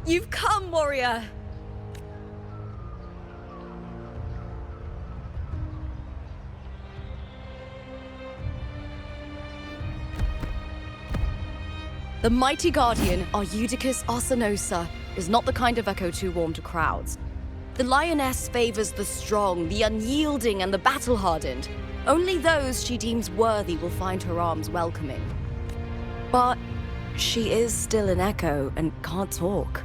You've come, warrior! The mighty guardian, Arudicus Arsenosa, is not the kind of echo too warm to crowds. The lioness favors the strong, the unyielding, and the battle-hardened. Only those she deems worthy will find her arms welcoming. But she is still an echo and can't talk.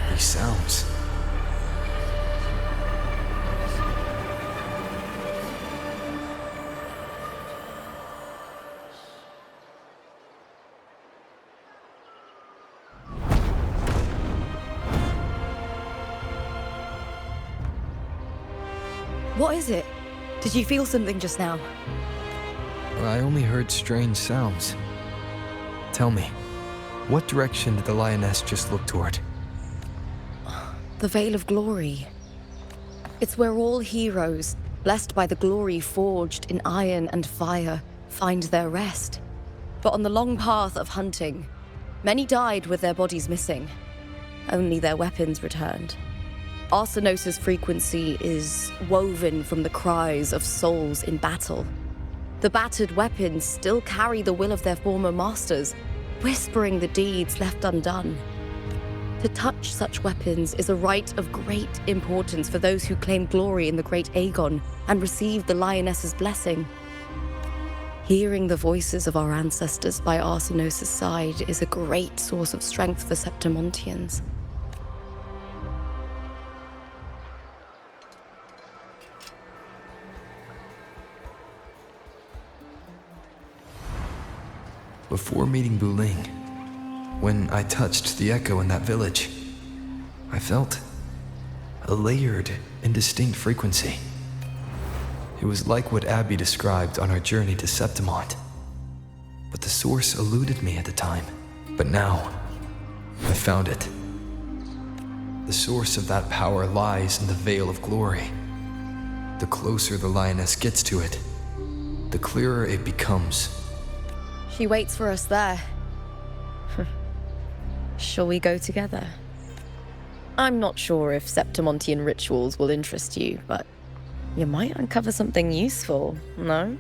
These sounds. What is it? Did you feel something just now? I only heard strange sounds. Tell me, what direction did the lioness just look toward? The Veil of Glory. It's where all heroes, blessed by the glory forged in iron and fire, find their rest. But on the long path of hunting, many died with their bodies missing. Only their weapons returned. Arsenosa's frequency is woven from the cries of souls in battle. The battered weapons still carry the will of their former masters, whispering the deeds left undone. To touch such weapons is a rite of great importance for those who claim glory in the great Aegon and receive the lioness's blessing. Hearing the voices of our ancestors by Arsenosa's side is a great source of strength for HWMontians. Before meeting Wuthering, when I touched the echo in that village, I felt a layered and distinct frequency. It was like what Abby described on our journey to Septimont. But the source eluded me at the time. But now, I found it. The source of that power lies in the Veil of Glory. The closer the lioness gets to it, the clearer it becomes. She waits for us there. Shall we go together? I'm not sure if Septimontian rituals will interest you, but you might uncover something useful, no?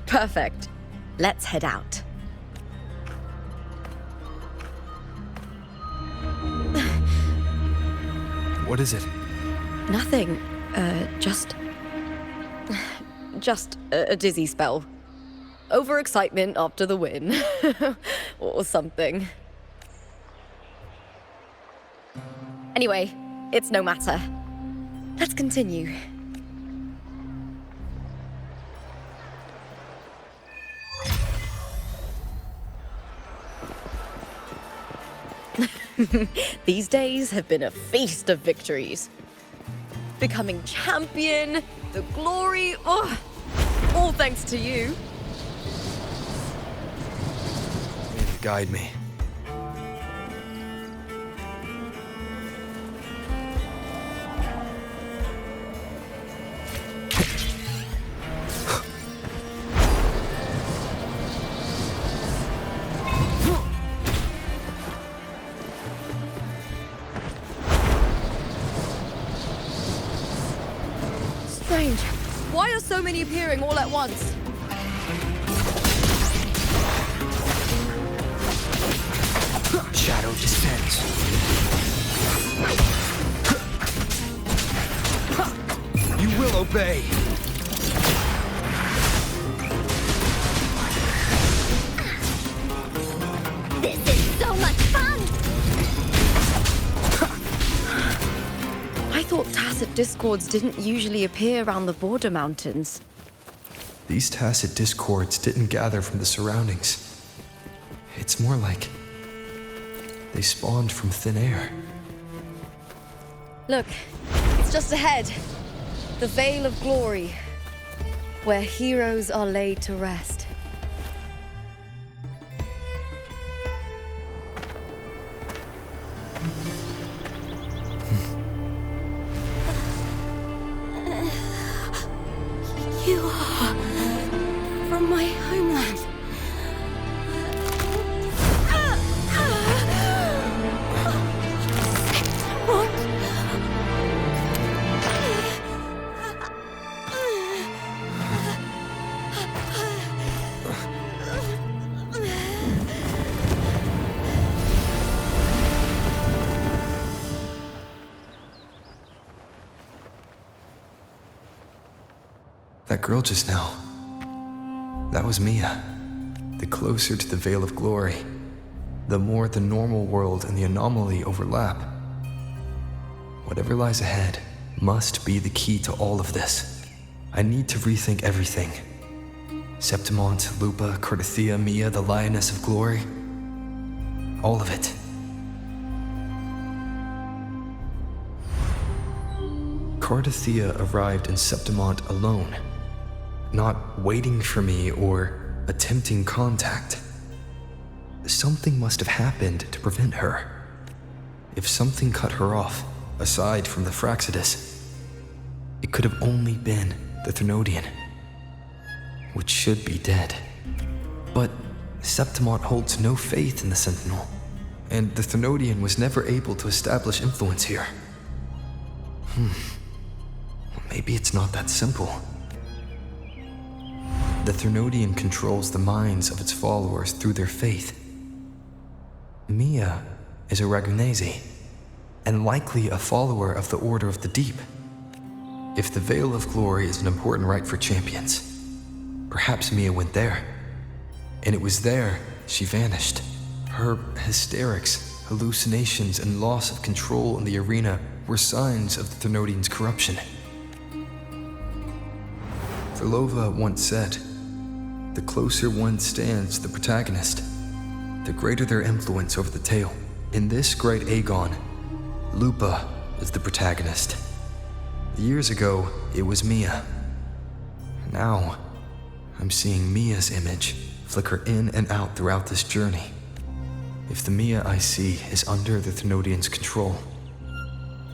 Perfect. Let's head out. What is it? Nothing. Just a dizzy spell. Overexcitement after the win. Or something. Anyway, it's no matter. Let's continue. These days have been a feast of victories. Becoming champion, the glory, all thanks to you. Guide me. Strange. Why are so many appearing all at once? Shadow descends. You will obey. This is so much fun! I thought tacit discords didn't usually appear around the border mountains. These tacit discords didn't gather from the surroundings. It's more like they spawned from thin air. Look, it's just ahead. The Veil of Glory, where heroes are laid to rest. You are from my homeland. What? That girl just now. That was Mia. The closer to the Veil of Glory, the more the normal world and the anomaly overlap. Whatever lies ahead must be the key to all of this. I need to rethink everything. Septimont, Lupa, Cardathia, Mia, the Lioness of Glory. All of it. Cardathia arrived in Septimont alone, not waiting for me or attempting contact. Something must have happened to prevent her. If something cut her off, aside from the Fraxidus, it could have only been the Thermodian, which should be dead. But Septimont holds no faith in the Sentinel, and the Thermodian was never able to establish influence here. Maybe it's not that simple. The Thermodian controls the minds of its followers through their faith. Mia is a Ragunese, and likely a follower of the Order of the Deep. If the Veil of Glory is an important rite for champions, perhaps Mia went there. And it was there she vanished. Her hysterics, hallucinations, and loss of control in the arena were signs of the Thermodian's corruption. Verlova once said, "The closer one stands to the protagonist, the greater their influence over the tale." In this great Aegon, Lupa is the protagonist. Years ago, it was Mia. Now, I'm seeing Mia's image flicker in and out throughout this journey. If the Mia I see is under the Thermodian's control,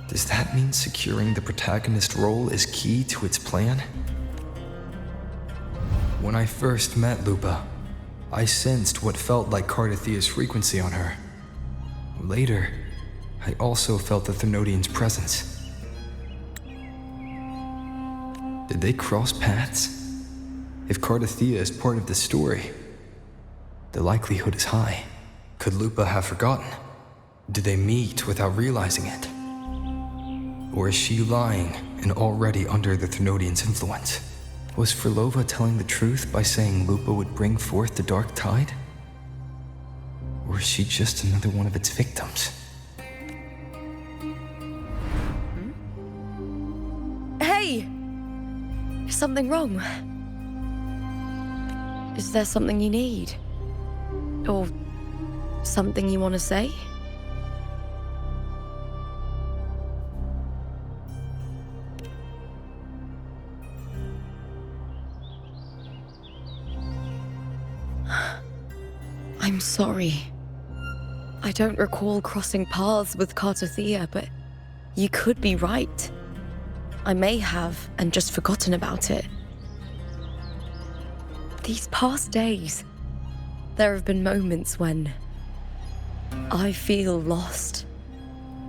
does that mean securing the protagonist role is key to its plan? When I first met Lupa, I sensed what felt like Cardathia's frequency on her. Later, I also felt the Thermodian's presence. Did they cross paths? If Cardathia is part of this story, the likelihood is high. Could Lupa have forgotten? Did they meet without realizing it? Or is she lying and already under the Thermodian's influence? Was Verlova telling the truth by saying Lupa would bring forth the dark tide? Or is she just another one of its victims? Hey! Is something wrong? Is there something you need? Or something you want to say? I'm sorry. I don't recall crossing paths with Cardathia, but you could be right. I may have and just forgotten about it. These past days, there have been moments when I feel lost,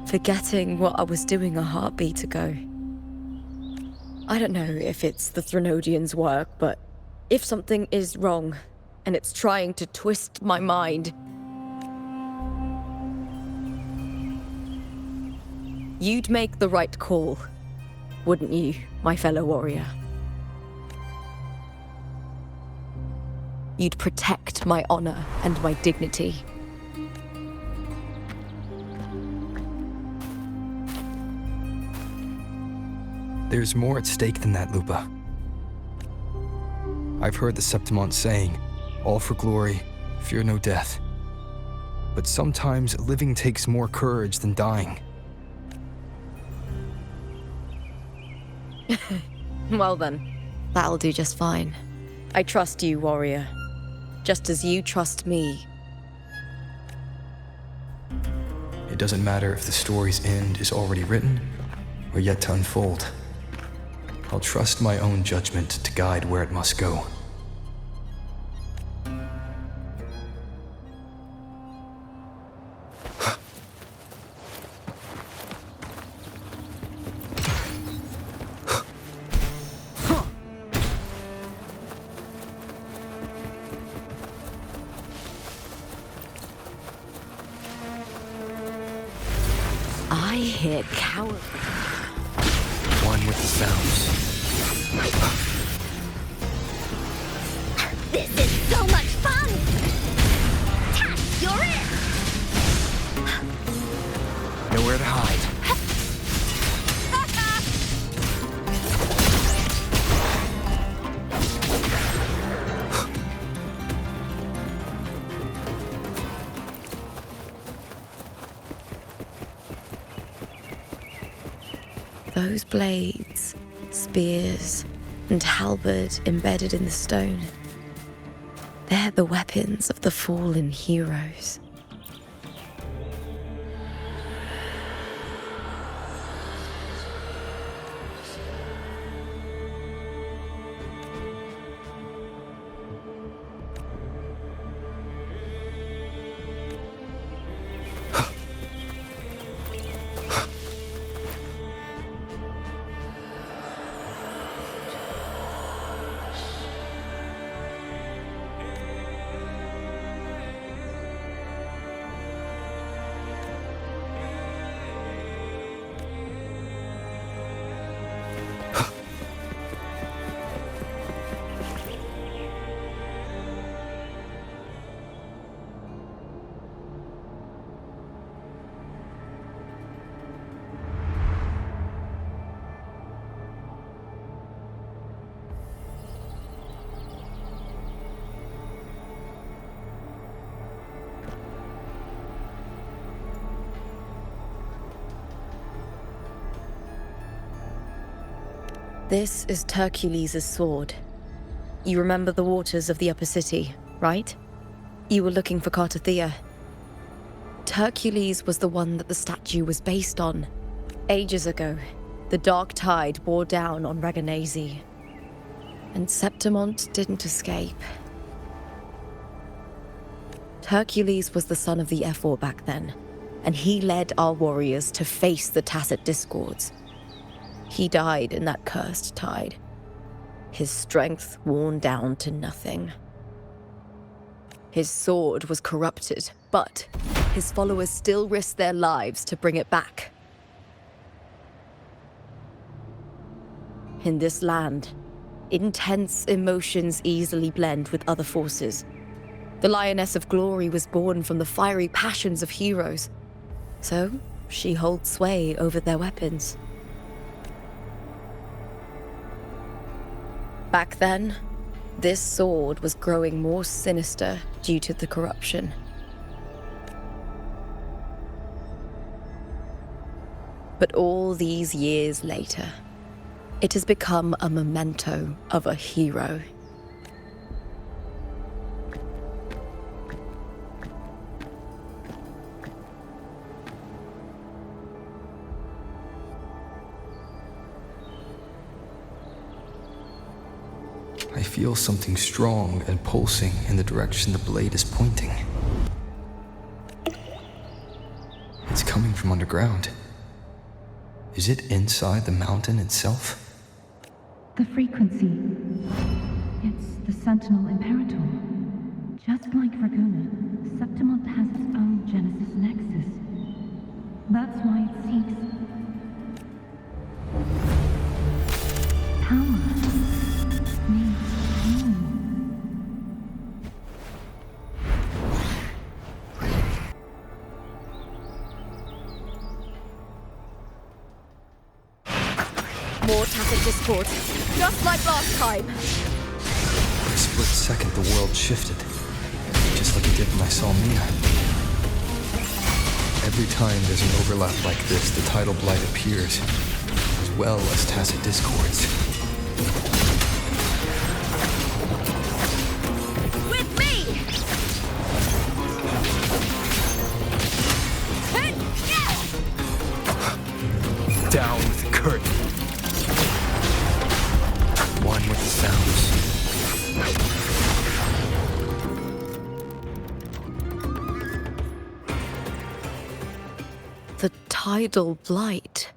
forgetting what I was doing a heartbeat ago. I don't know if it's the Thermodian's work, but if something is wrong, and it's trying to twist my mind, you'd make the right call, wouldn't you, my fellow warrior? You'd protect my honor and my dignity. There's more at stake than that, Lupa. I've heard the Septimont saying, "All for glory, fear no death." But sometimes living takes more courage than dying. Well then, that'll do just fine. I trust you, warrior. Just as you trust me. It doesn't matter if the story's end is already written or yet to unfold. I'll trust my own judgment to guide where it must go. I hear coward. One with the sounds. This is so much fun! Tash, you're it! Nowhere to hide. Those blades, spears, and halberd embedded in the stone. They're the weapons of the fallen heroes. This is Hercules' sword. You remember the waters of the upper city, right? You were looking for Cartathea. Hercules was the one that the statue was based on. Ages ago, the dark tide bore down on Reganese. And Septimont didn't escape. Hercules was the son of the Ephor back then, and he led our warriors to face the Tacit Discords. He died in that cursed tide, his strength worn down to nothing. His sword was corrupted, but his followers still risked their lives to bring it back. In this land, intense emotions easily blend with other forces. The Lioness of Glory was born from the fiery passions of heroes, so she holds sway over their weapons. Back then, this sword was growing more sinister due to the corruption. But all these years later, it has become a memento of a hero. I feel something strong and pulsing in the direction the blade is pointing. It's coming from underground. Is it inside the mountain itself? The frequency. It's the Sentinel Imperator. Just like Raguna, Septimont has its own Genesis Nexus. That's why it seeks power. Needs home. More Tacit Discord, just like last time. For a split second, the world shifted. Just like it did when I saw Mia. Every time there's an overlap like this, the tidal blight appears, as well as Tacit Discords. With me! Down with the curtain. tidal blight.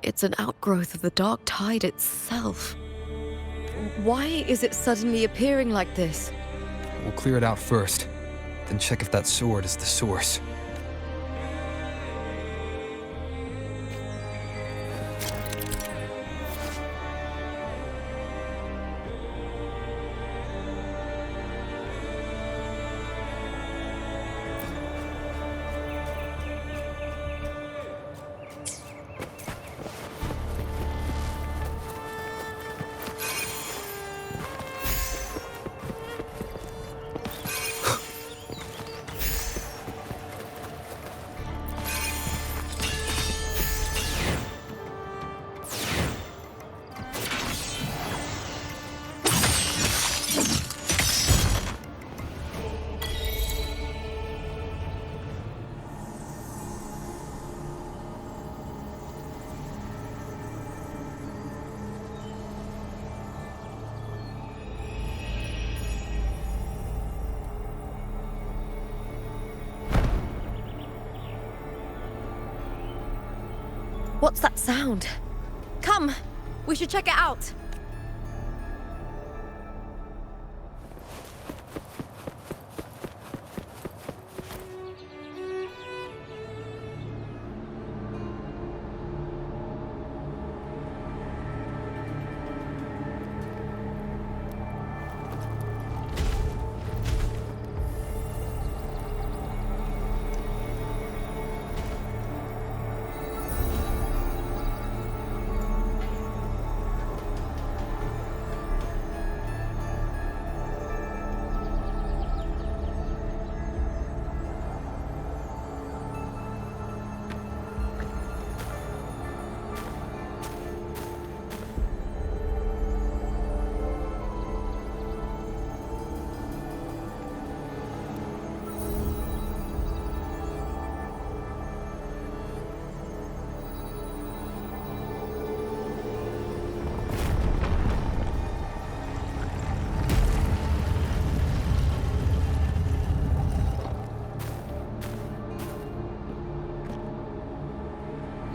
It's an outgrowth of the dark tide itself. Why is it suddenly appearing like this? We'll clear it out first, then check if that sword is the source. What's that sound? Come! We should check it out!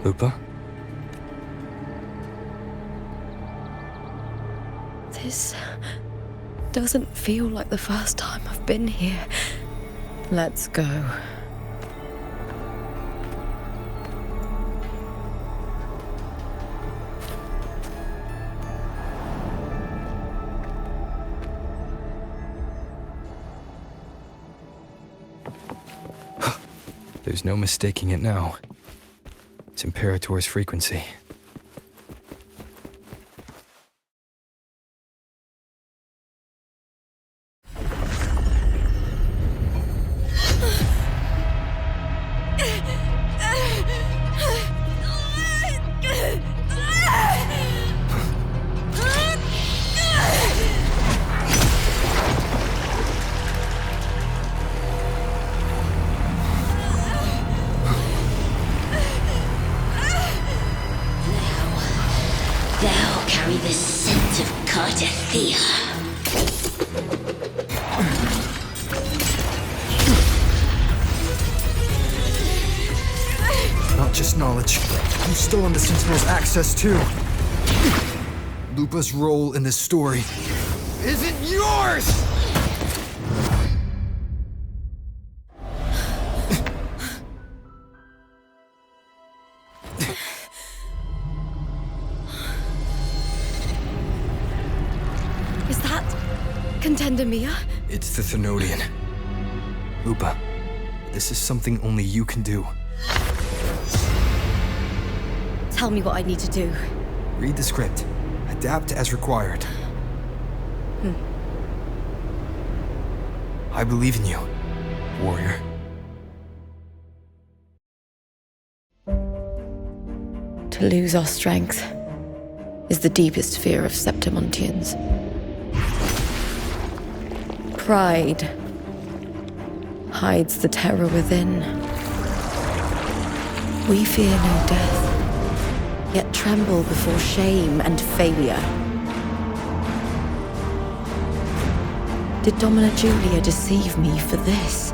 Lupa? This doesn't feel like the first time I've been here. Let's go. There's no mistaking it now. It's Imperator's frequency. Thou carry the scent of Cardathea. Not just knowledge. You still on the Sentinel's access too. Lupa's role in this story isn't yours! Is that Contender Mia? It's the Thenodian. Lupa, this is something only you can do. Tell me what I need to do. Read the script. Adapt as required. I believe in you, warrior. To lose our strength is the deepest fear of Septimontians. Pride hides the terror within. We fear no death, yet tremble before shame and failure. Did Domina Julia deceive me for this?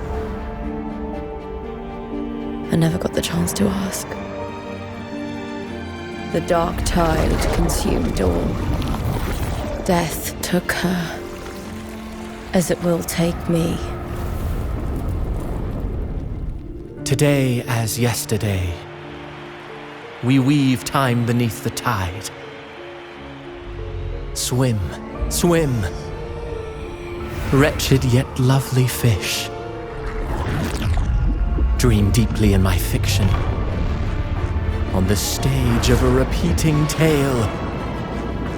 I never got the chance to ask. The dark tide consumed all. Death took her, as it will take me. Today as yesterday, we weave time beneath the tide. Swim, swim, wretched yet lovely fish. Dream deeply in my fiction, on the stage of a repeating tale,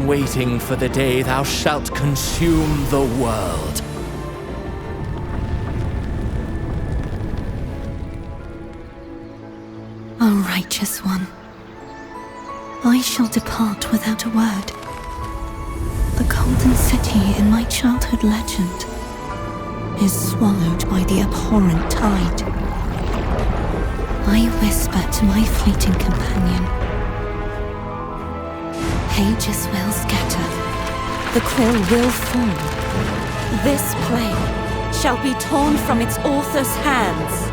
waiting for the day thou shalt consume the world. O righteous one, I shall depart without a word. The golden city in my childhood legend is swallowed by the abhorrent tide. I whisper to my fleeting companion. Pages will scatter. The quill will fall. This play shall be torn from its author's hands.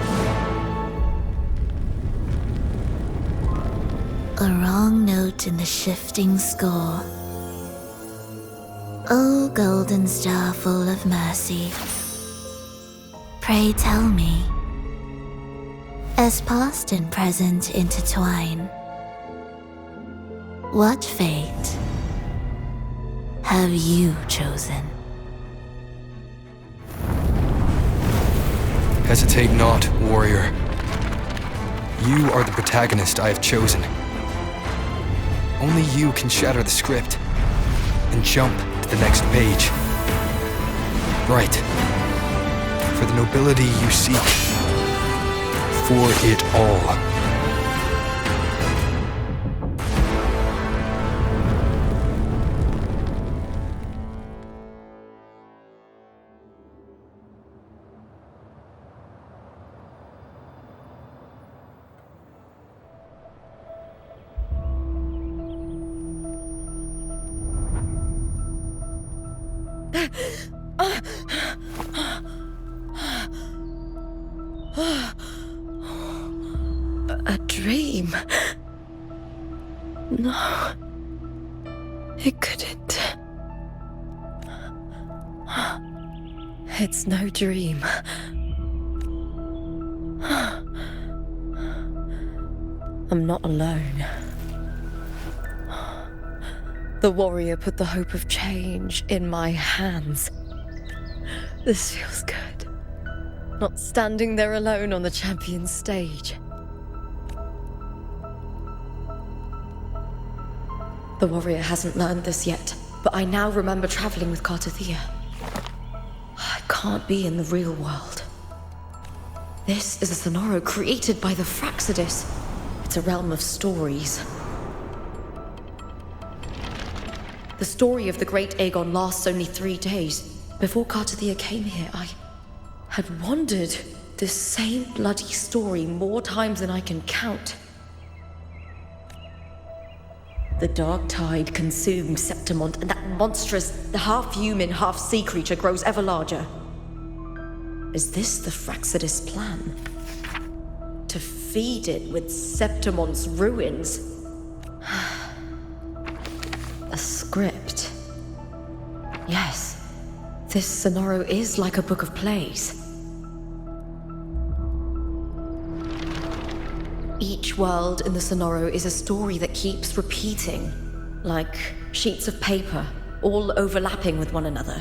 A wrong note in the shifting score. O golden star full of mercy, pray tell me, as past and present intertwine, what fate have you chosen? Hesitate not, warrior. You are the protagonist I have chosen. Only you can shatter the script and jump to the next page. Right. For the nobility you seek. For it all. A dream? No. It couldn't. It's no dream. I'm not alone. The warrior put the hope of change in my hands. This feels good. Not standing there alone on the champion's stage. The warrior hasn't learned this yet, but I now remember traveling with Cartathea. I can't be in the real world. This is a Sonoro created by the Fraxidus. It's a realm of stories. The story of the Great Aegon lasts only 3 days. Before Cartathea came here, I had wandered this same bloody story more times than I can count. The dark tide consumed Septimont, and that monstrous, half-human, half-sea creature grows ever larger. Is this the Fraxidus plan? To feed it with Septimont's ruins? A script. Yes, this Sonoro is like a book of plays. Each world in the Sonoro is a story that keeps repeating, like sheets of paper, all overlapping with one another.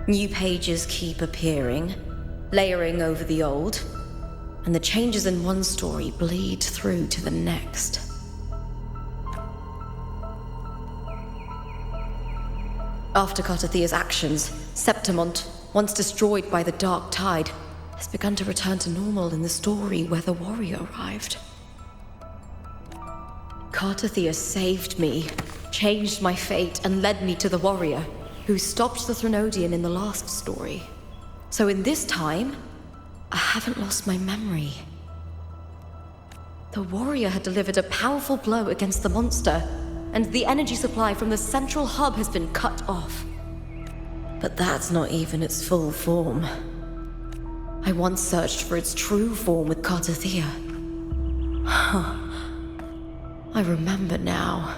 New pages keep appearing, layering over the old, and the changes in one story bleed through to the next. After Cartathea's actions, Septimont, once destroyed by the dark tide, has begun to return to normal in the story where the warrior arrived. Cartathea saved me, changed my fate, and led me to the warrior, who stopped the Threnodian in the last story. So in this time, I haven't lost my memory. The warrior had delivered a powerful blow against the monster, and the energy supply from the central hub has been cut off. But that's not even its full form. I once searched for its true form with Cartothea. I remember now.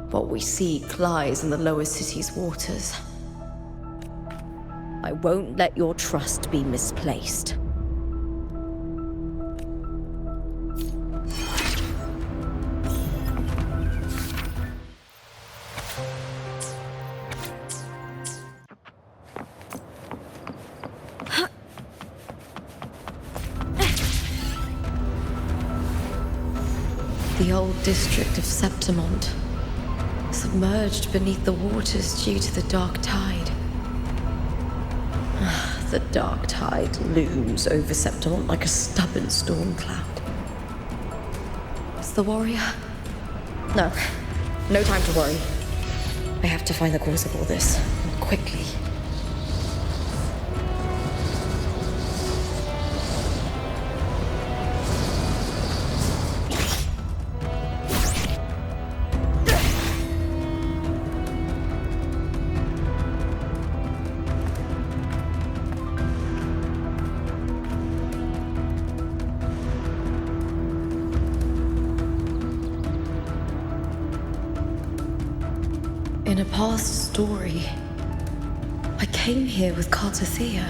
What we seek lies in the lower city's waters. I won't let your trust be misplaced. The old district of Septimont, submerged beneath the waters due to the dark tide. The dark tide looms over Septimont like a stubborn storm cloud. Is the warrior? No. No time to worry. I have to find the cause of all this, and quickly. In a past story, I came here with Cartothea.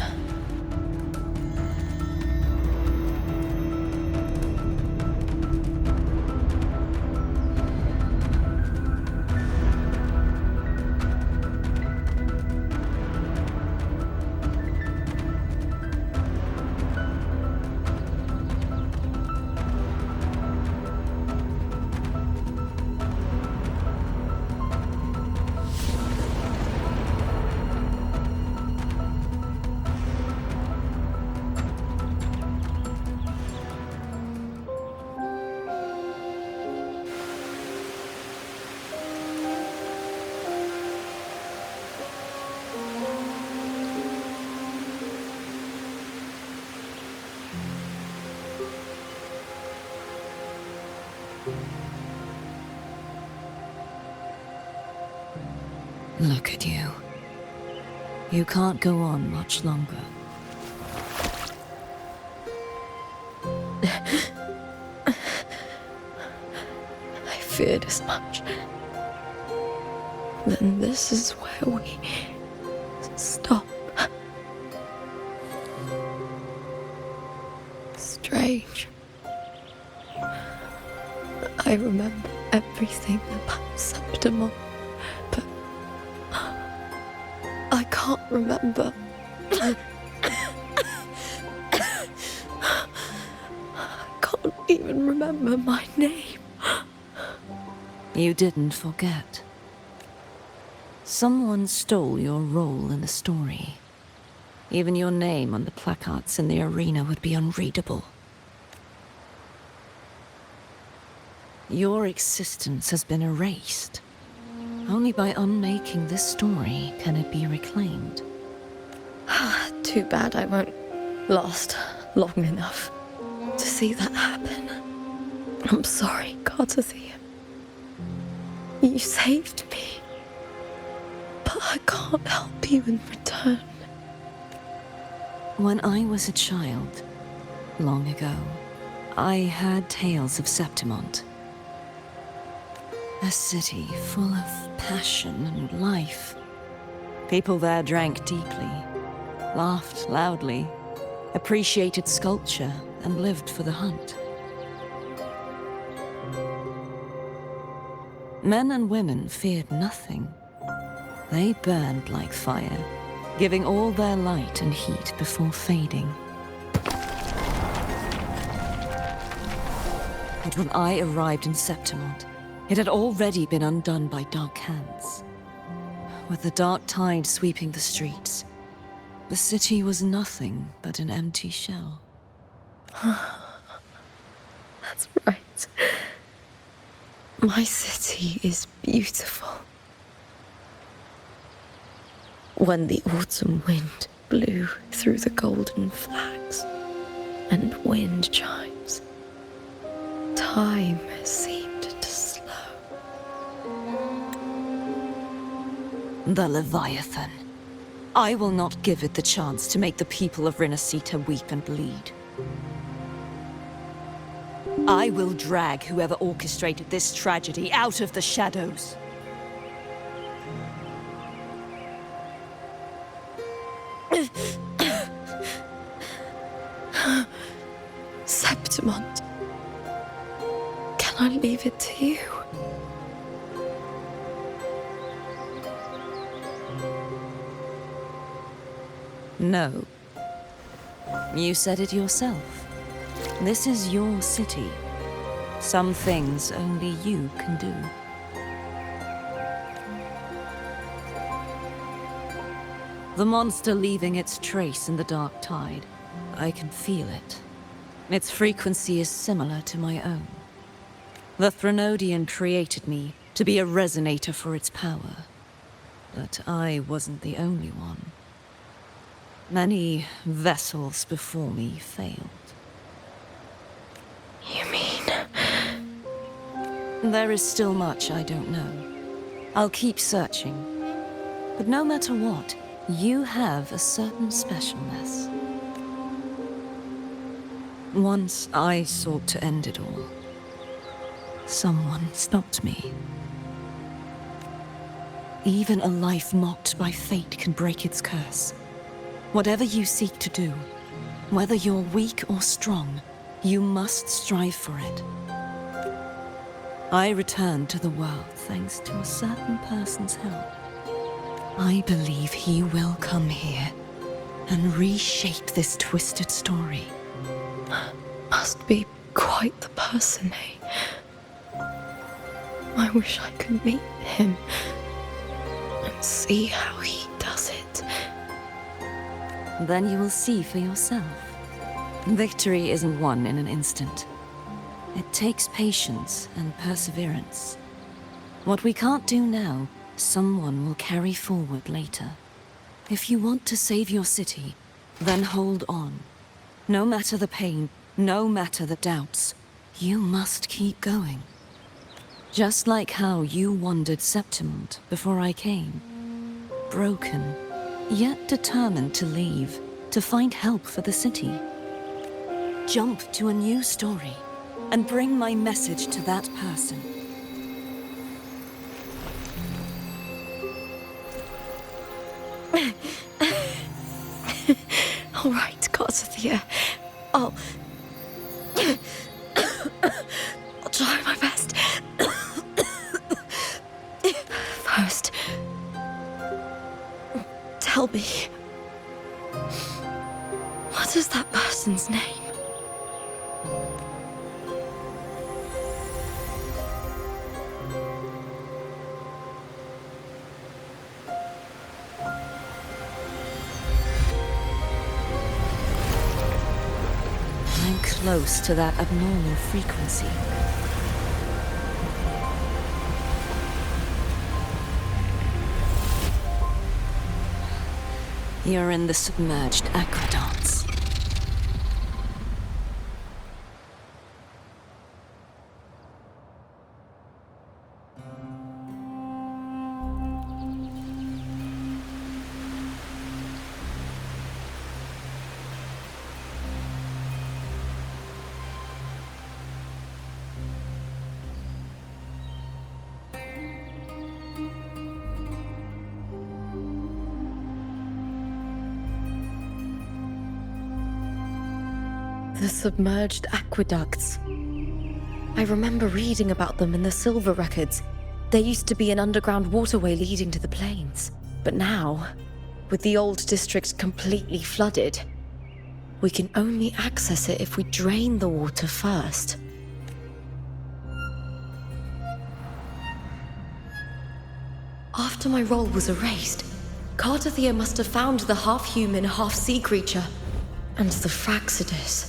Look at you. You can't go on much longer. I feared as much. Then this is where we stop. Strange. I remember everything about Septimont, but I can't remember. I can't even remember my name. You didn't forget. Someone stole your role in the story. Even your name on the placards in the arena would be unreadable. Your existence has been erased. Only by unmaking this story can it be reclaimed. Too bad I won't last long enough to see that happen. I'm sorry, Cartothea. You saved me. But I can't help you in return. When I was a child, long ago, I heard tales of Septimont. A city full of passion and life. People there drank deeply, laughed loudly, appreciated sculpture, and lived for the hunt. Men and women feared nothing. They burned like fire, giving all their light and heat before fading. But when I arrived in Septimont, it had already been undone by dark hands. With the dark tide sweeping the streets, the city was nothing but an empty shell. That's right. My city is beautiful. When the autumn wind blew through the golden flags and wind chimes, time seemed to slow. The Leviathan. I will not give it the chance to make the people of Rinasita weep and bleed. I will drag whoever orchestrated this tragedy out of the shadows. Septimont, can I leave it to you? No. You said it yourself. This is your city. Some things only you can do. The monster leaving its trace in the dark tide. I can feel it. Its frequency is similar to my own. The Threnodian created me to be a resonator for its power. But I wasn't the only one. Many vessels before me failed. You mean? There is still much I don't know. I'll keep searching. But no matter what, you have a certain specialness. Once I sought to end it all. Someone stopped me. Even a life mocked by fate can break its curse. Whatever you seek to do, whether you're weak or strong, you must strive for it. I returned to the world thanks to a certain person's help. I believe he will come here and reshape this twisted story. Must be quite the person, eh? I wish I could meet him and see how he does it. Then you will see for yourself. Victory isn't won in an instant. It takes patience and perseverance. What we can't do now, someone will carry forward later. If you want to save your city, then hold on. No matter the pain, no matter the doubts, you must keep going. Just like how you wandered Septimont before I came. Broken, yet determined to leave, to find help for the city. Jump to a new story, and bring my message to that person. All right, Garcia. I'll try my best. First, tell me, what is that person's name? I'm close to that abnormal frequency. You're in the submerged aqueducts. The submerged aqueducts. I remember reading about them in the Silver records. There used to be an underground waterway leading to the plains. But now, with the old district completely flooded, we can only access it if we drain the water first. After my role was erased, Cardathia must have found the half-human, half-sea creature, and the Fraxidus.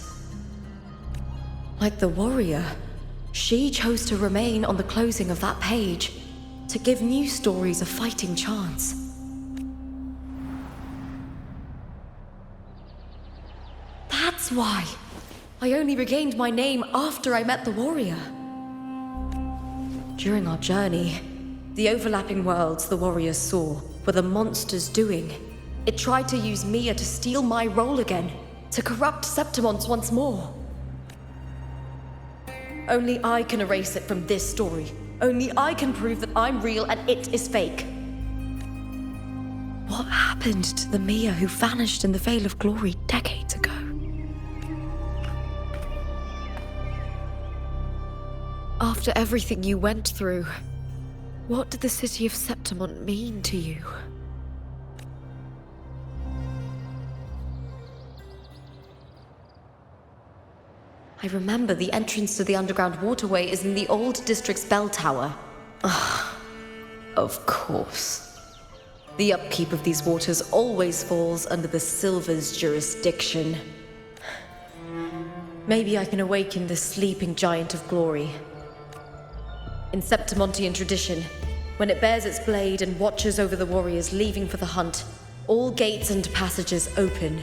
Like the warrior, she chose to remain on the closing of that page, to give new stories a fighting chance. That's why I only regained my name after I met the warrior. During our journey, the overlapping worlds the warriors saw were the monsters doing, It tried to use Mia to steal my role again, to corrupt Septimons once more. Only I can erase it from this story. Only I can prove that I'm real and it is fake. What happened to the Mia who vanished in the Veil of Glory decades ago? After everything you went through, what did the city of Septimon mean to you? I remember the entrance to the underground waterway is in the old district's bell tower. Of course. The upkeep of these waters always falls under the Silver's jurisdiction. Maybe I can awaken the sleeping giant of glory. In Septimontian tradition, when it bears its blade and watches over the warriors leaving for the hunt, all gates and passages open.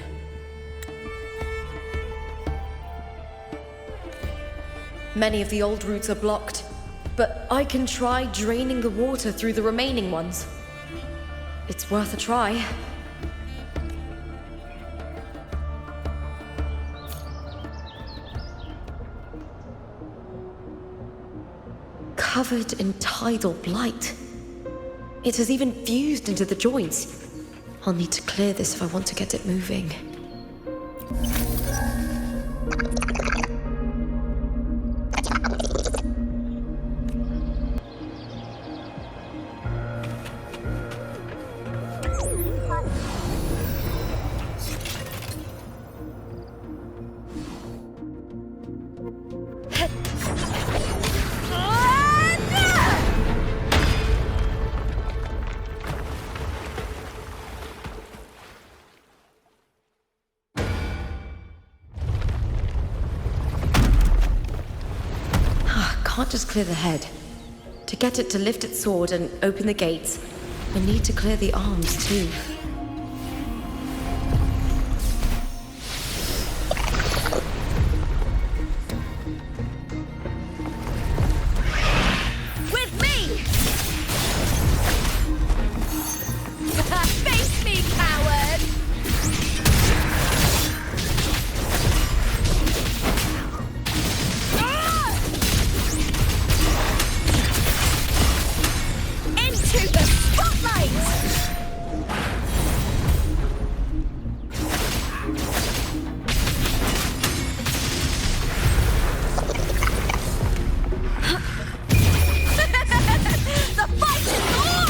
Many of the old routes are blocked, but I can try draining the water through the remaining ones. It's worth a try. Covered in tidal blight. It has even fused into the joints. I'll need to clear this if I want to get it moving. Can't just clear the head. To get it to lift its sword and open the gates, I need to clear the arms too. With me! Face me, coward! Into the spotlight! The fight is on!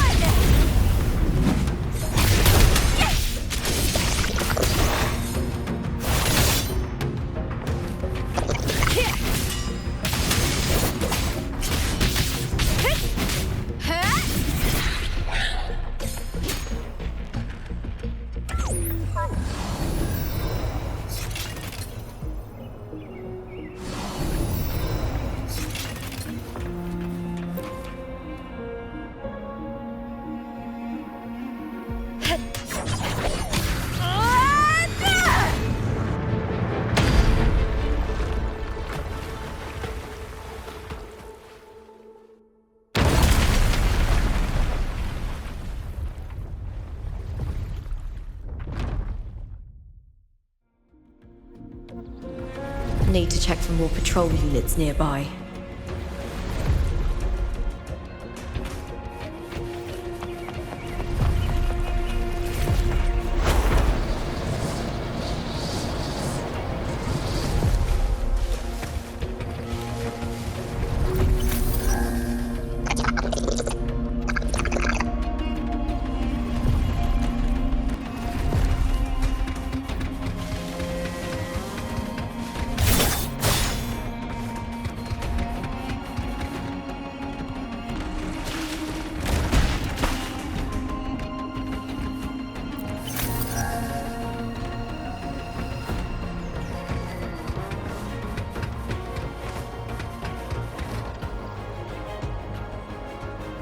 Need to check for more patrol units nearby.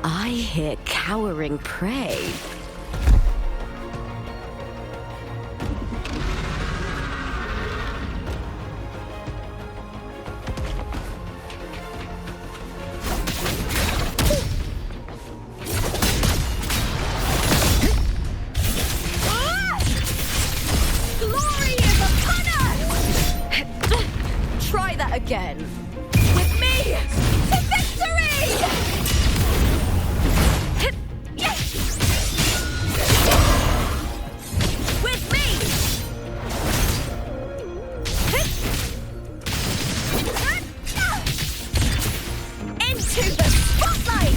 I hear cowering prey. Into the spotlight!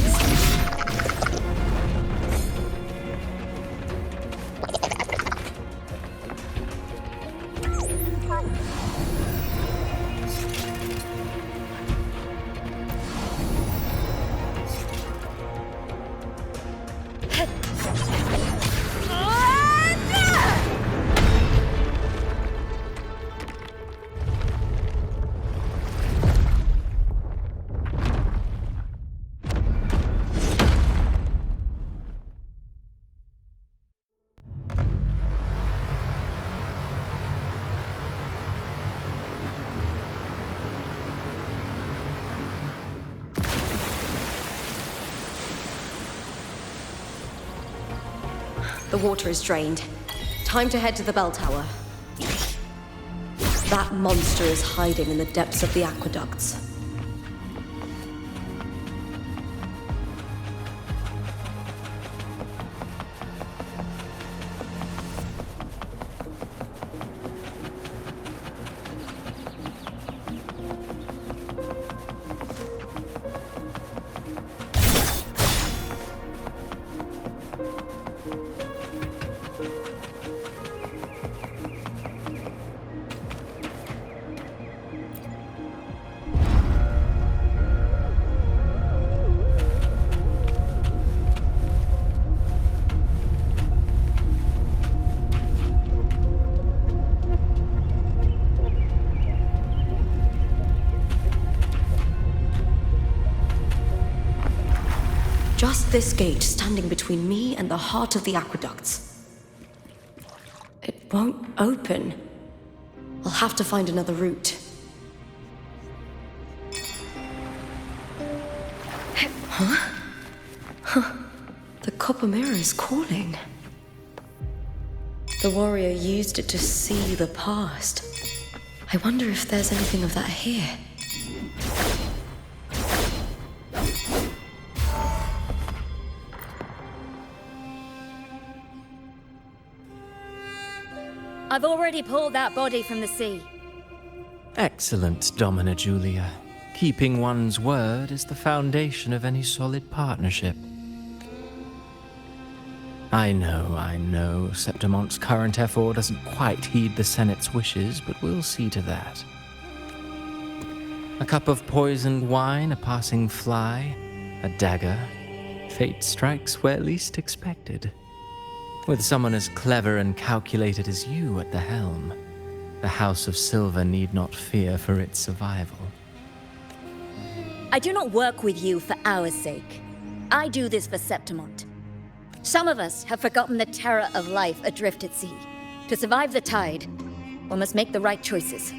The water is drained. Time to head to the bell tower. That monster is hiding in the depths of the aqueducts. Just this gate standing between me and the heart of the aqueducts. It won't open. I'll have to find another route. Huh? The copper mirror is calling. The warrior used it to see the past. I wonder if there's anything of that here. I've already pulled that body from the sea. Excellent, Domina Julia. Keeping one's word is the foundation of any solid partnership. I know, Septimonte's current effort doesn't quite heed the Senate's wishes, but we'll see to that. A cup of poisoned wine, a passing fly, a dagger. Fate strikes where least expected. With someone as clever and calculated as you at the helm, the House of Silver need not fear for its survival. I do not work with you for our sake. I do this for Septimonte. Some of us have forgotten the terror of life adrift at sea. To survive the tide, one must make the right choices.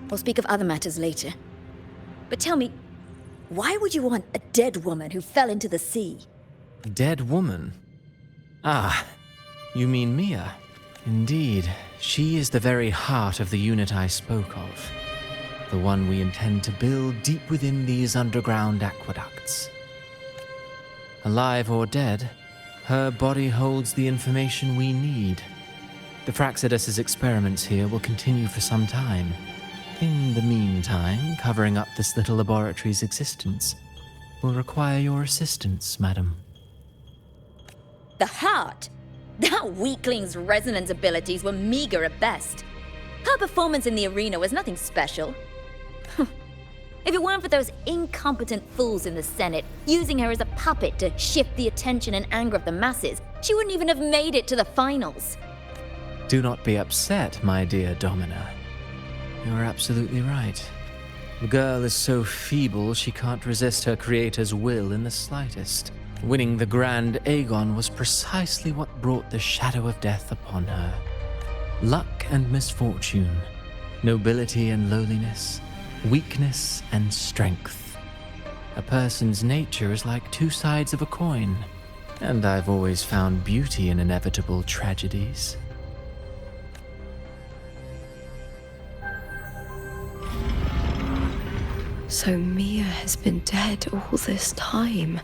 We'll speak of other matters later. But tell me, why would you want a dead woman who fell into the sea? A dead woman? Ah, you mean Mia? Indeed, she is the very heart of the unit I spoke of. The one we intend to build deep within these underground aqueducts. Alive or dead, her body holds the information we need. The Fraxidus's experiments here will continue for some time. In the meantime, covering up this little laboratory's existence will require your assistance, madam. The heart? That weakling's resonance abilities were meager at best. Her performance in the arena was nothing special. If it weren't for those incompetent fools in the Senate using her as a puppet to shift the attention and anger of the masses, she wouldn't even have made it to the finals. Do not be upset, my dear Domina. You're absolutely right. The girl is so feeble she can't resist her creator's will in the slightest. Winning the Grand Aegon was precisely what brought the shadow of death upon her. Luck and misfortune, nobility and lowliness, weakness and strength. A person's nature is like two sides of a coin, and I've always found beauty in inevitable tragedies. So Mia has been dead all this time.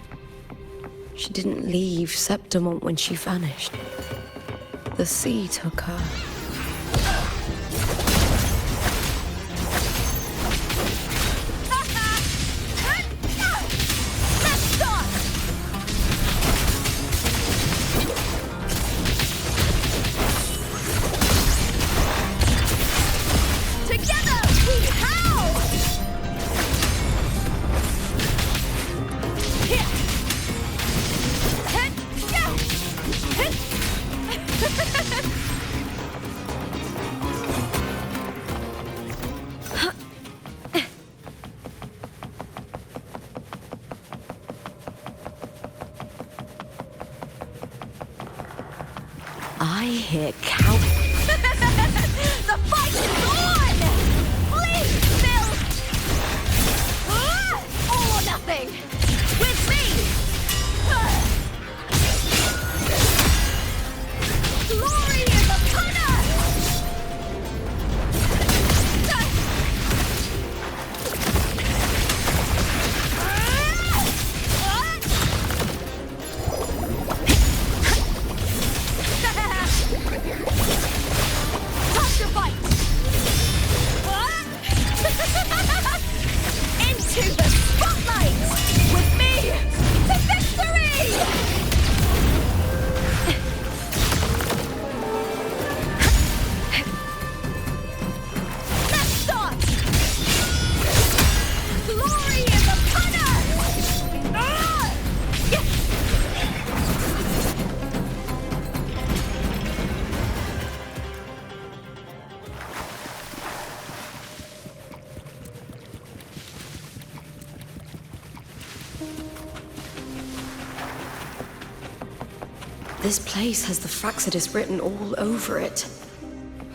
She didn't leave Septimonte when she vanished. The sea took her. I hear cow. The fight is on! Please, Bill! All or nothing! With me! Glory is upon us! Time to fight! Into the spotlight! With me to victory! Let's start! Glory is upon us! Yes! This place has the Fraxidus written all over it.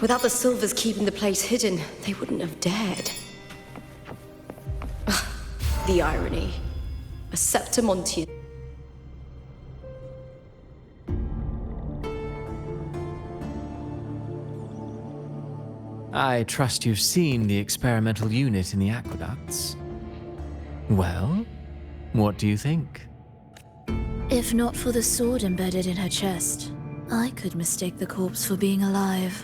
Without the Silvers keeping the place hidden, they wouldn't have dared. Ugh, the irony. A Septimontian. I trust you've seen the experimental unit in the aqueducts. Well, what do you think? If not for the sword embedded in her chest, I could mistake the corpse for being alive.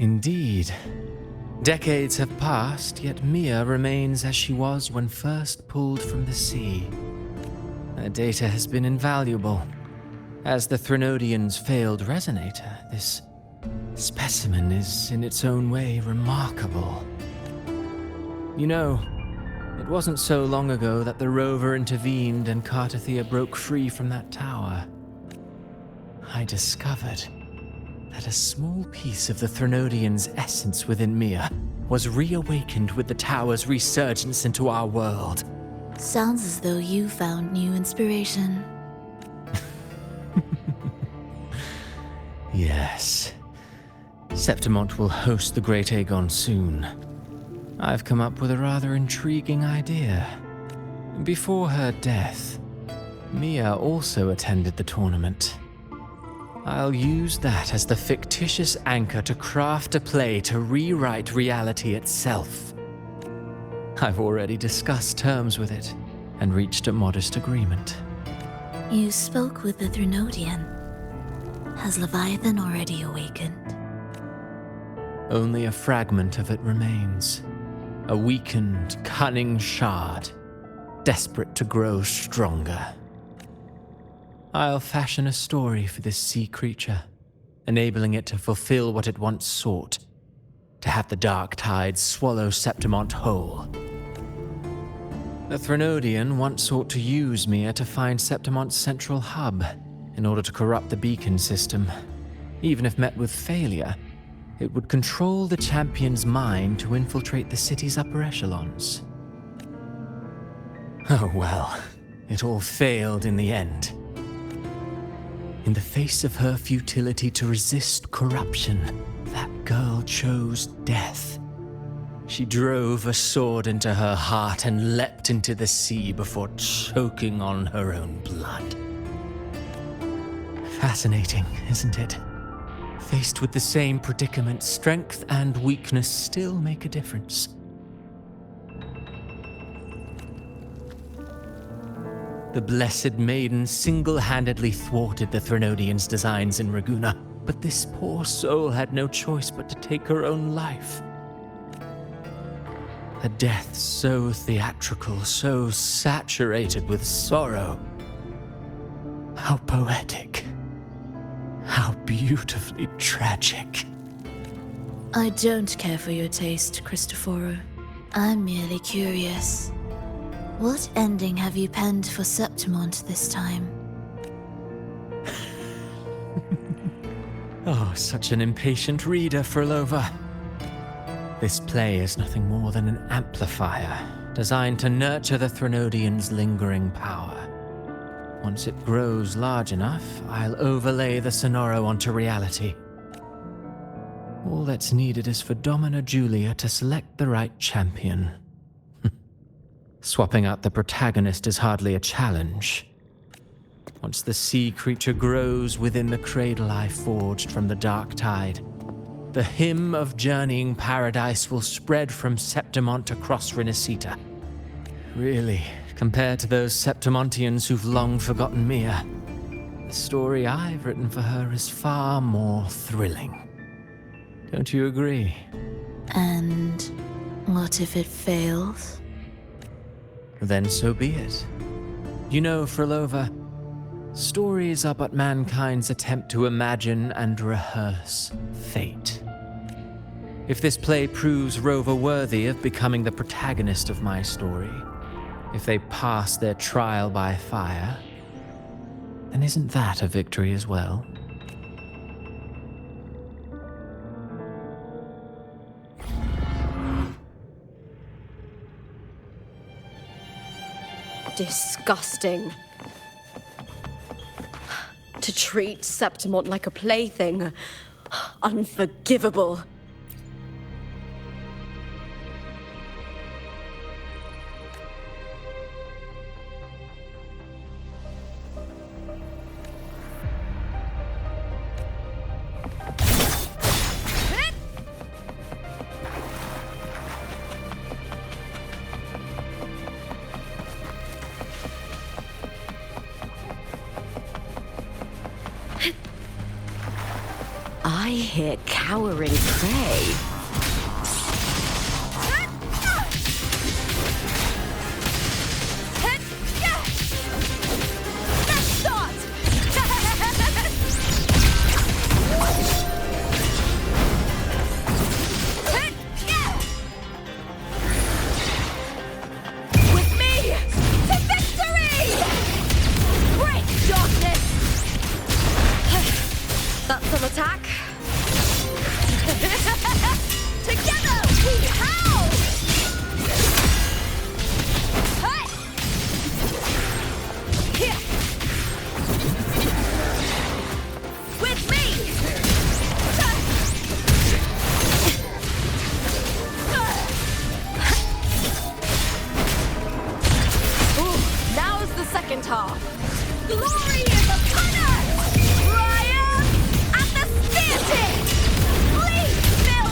Indeed. Decades have passed, yet Mia remains as she was when first pulled from the sea. Her data has been invaluable. As the Threnodian's failed resonator, this specimen is in its own way remarkable. You know, it wasn't so long ago that the rover intervened and Cartathea broke free from that tower. I discovered that a small piece of the Threnodian's essence within Mia was reawakened with the tower's resurgence into our world. Sounds as though you found new inspiration. Yes. Septimont will host the Great Aegon soon. I've come up with a rather intriguing idea. Before her death, Mia also attended the tournament. I'll use that as the fictitious anchor to craft a play to rewrite reality itself. I've already discussed terms with it and reached a modest agreement. You spoke with the Threnodian. Has Leviathan already awakened? Only a fragment of it remains. A weakened, cunning shard, desperate to grow stronger. I'll fashion a story for this sea creature, enabling it to fulfill what it once sought, to have the dark tides swallow Septimont whole. The Threnodian once sought to use Mia to find Septimont's central hub in order to corrupt the beacon system. Even if met with failure, it would control the champion's mind to infiltrate the city's upper echelons. Oh well, it all failed in the end. In the face of her futility to resist corruption, that girl chose death. She drove a sword into her heart and leapt into the sea before choking on her own blood. Fascinating, isn't it? Faced with the same predicament, strength and weakness still make a difference. The Blessed Maiden single-handedly thwarted the Threnodian's designs in Raguna, but this poor soul had no choice but to take her own life. A death so theatrical, so saturated with sorrow. How poetic. How beautifully tragic. I don't care for your taste, Cristoforo. I'm merely curious. What ending have you penned for Septimont this time? Oh, such an impatient reader, Frolova. This play is nothing more than an amplifier, designed to nurture the Threnodian's lingering power. Once it grows large enough, I'll overlay the Sonoro onto reality. All that's needed is for Domina Julia to select the right champion. Swapping out the protagonist is hardly a challenge. Once the sea creature grows within the cradle I forged from the dark tide, the hymn of journeying paradise will spread from Septimont across Renacita. Really, compared to those Septimontians who've long forgotten Mia, the story I've written for her is far more thrilling. Don't you agree? And what if it fails? Then so be it. You know, Frolova, stories are but mankind's attempt to imagine and rehearse fate. If this play proves Rover worthy of becoming the protagonist of my story, if they pass their trial by fire, then isn't that a victory as well? Disgusting. To treat Septimont like a plaything. Unforgivable. I hear cowering prey. Glory is upon us! Ryan at the spear tip! Please, Bill!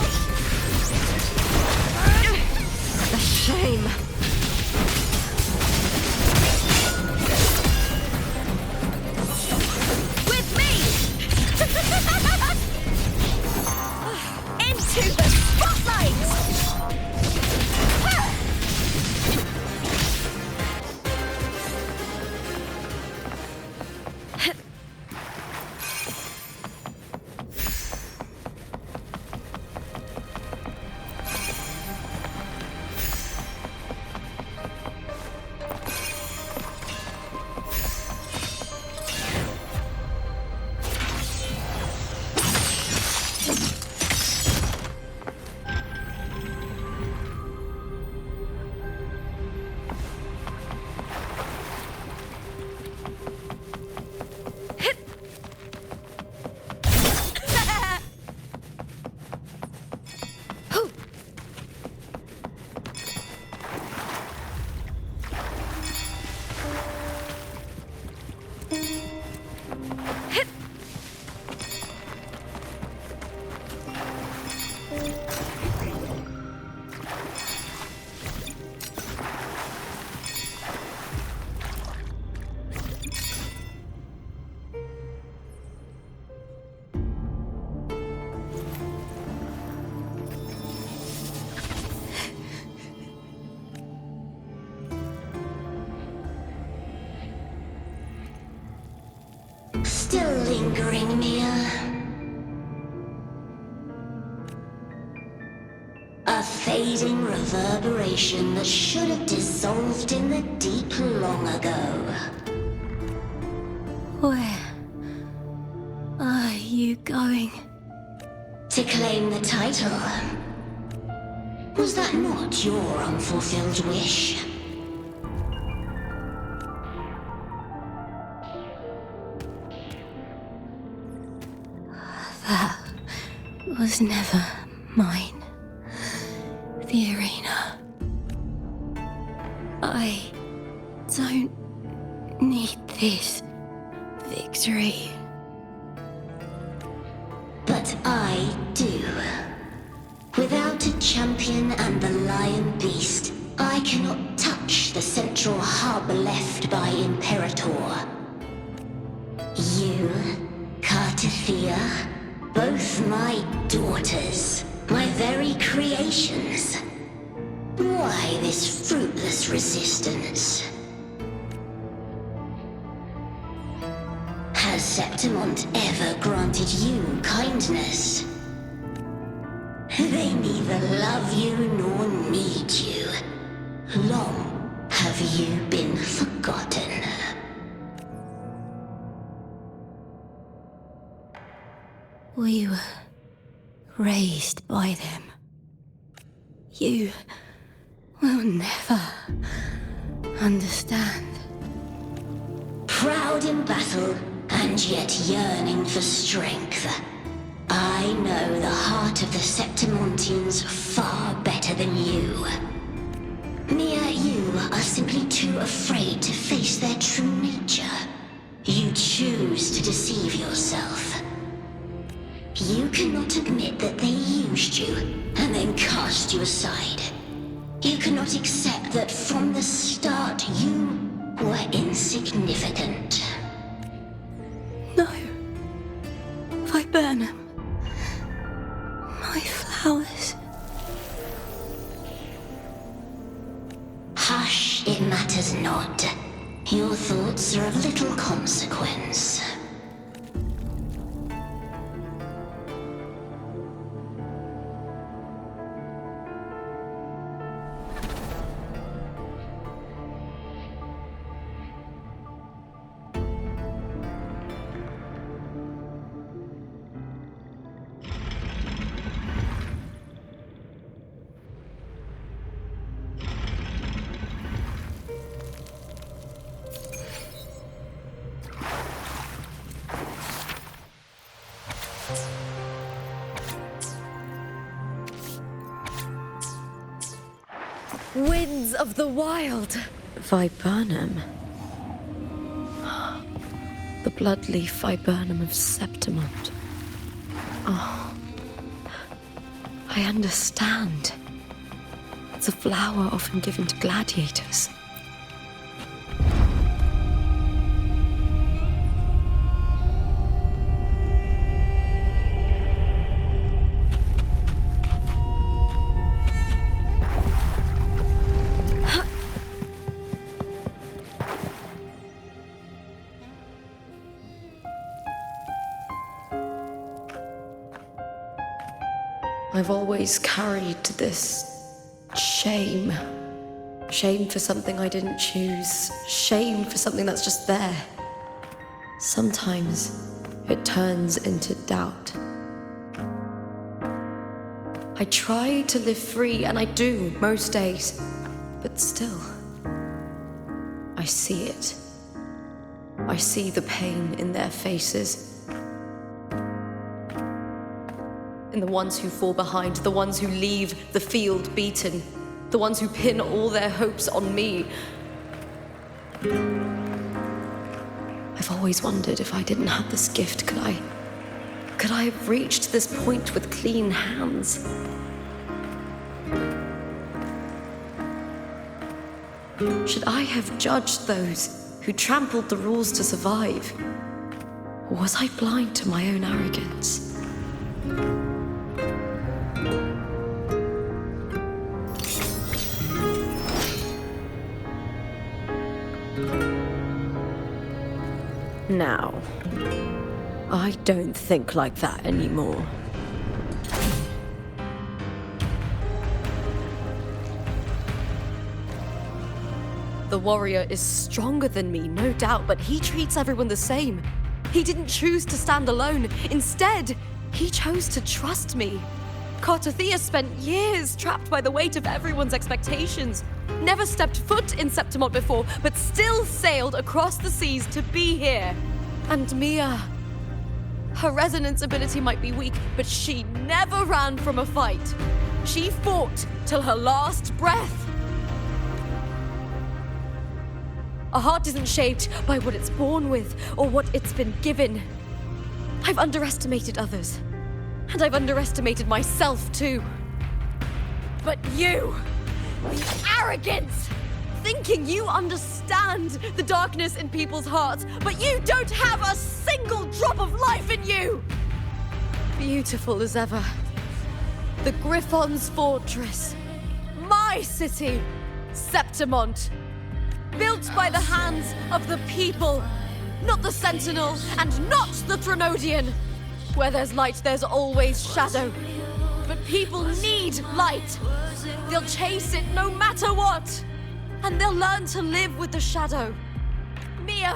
A shame. With me! Into the spotlight! Still lingering, Mia. A fading reverberation that should have dissolved in the deep long ago. Where are you going? To claim the title. Was that not your unfulfilled wish? That was never mine. The arena. I don't need this victory. But I do. Without a champion and the lion beast, I cannot touch the central hub left by Imperator. You, Cartathea, both my daughters, my very creations. Why this fruitless resistance? Has Septimont ever granted you kindness? They neither love you nor need you. Long have you been forgotten. We were raised by them. You will never understand. Proud in battle, and yet yearning for strength. I know the heart of the Septimontians far better than you. Mia, you are simply too afraid to face their true nature. You choose to deceive yourself. You cannot admit that they used you, and then cast you aside. You cannot accept that from the start you were insignificant. No. Viburnum. My flowers. Hush, it matters not. Your thoughts are of little consequence. Winds of the wild. Viburnum. The bloodleaf viburnum of Septimont. Oh. I understand. It's a flower often given to gladiators. I've always carried this shame. Shame for something I didn't choose. Shame for something that's just there. Sometimes it turns into doubt. I try to live free, and I do most days. But still, I see it. I see the pain in their faces. In the ones who fall behind, the ones who leave the field beaten, the ones who pin all their hopes on me. I've always wondered if I didn't have this gift, could I have reached this point with clean hands? Should I have judged those who trampled the rules to survive? Or was I blind to my own arrogance? Now, I don't think like that anymore. The warrior is stronger than me, no doubt, but he treats everyone the same. He didn't choose to stand alone. Instead, he chose to trust me. Cartathea spent years trapped by the weight of everyone's expectations. Never stepped foot in Septimont before, but still sailed across the seas to be here. And Mia, Her resonance ability might be weak, but she never ran from a fight. She fought till her last breath. A heart isn't shaped by what it's born with or what it's been given. I've underestimated others, and I've underestimated myself too. But you, the arrogance, thinking you understand the darkness in people's hearts, but you don't have a single drop of life in you! Beautiful as ever. The Griffon's fortress. My city, Septimont. Built by the hands of the people. Not the Sentinel, and not the Threnodian. Where there's light, there's always shadow. But people need light. They'll chase it no matter what. And they'll learn to live with the shadow. Mia,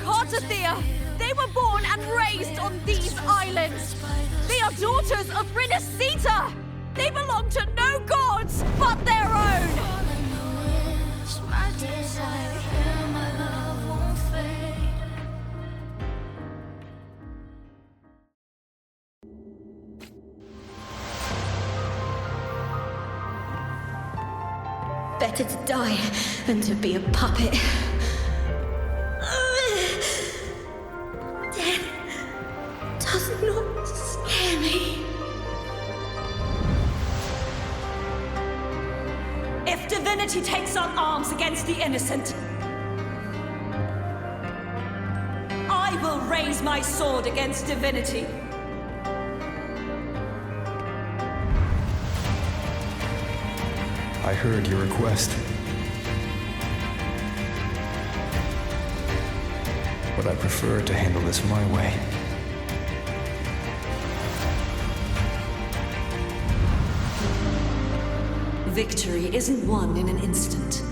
Cartathea, they were born and raised on these islands. They are daughters of Rinasita. They belong to no gods but their own. Better to die than to be a puppet. Death does not scare me. If divinity takes up arms against the innocent, I will raise my sword against divinity. I heard your request. But I prefer to handle this my way. Victory isn't won in an instant.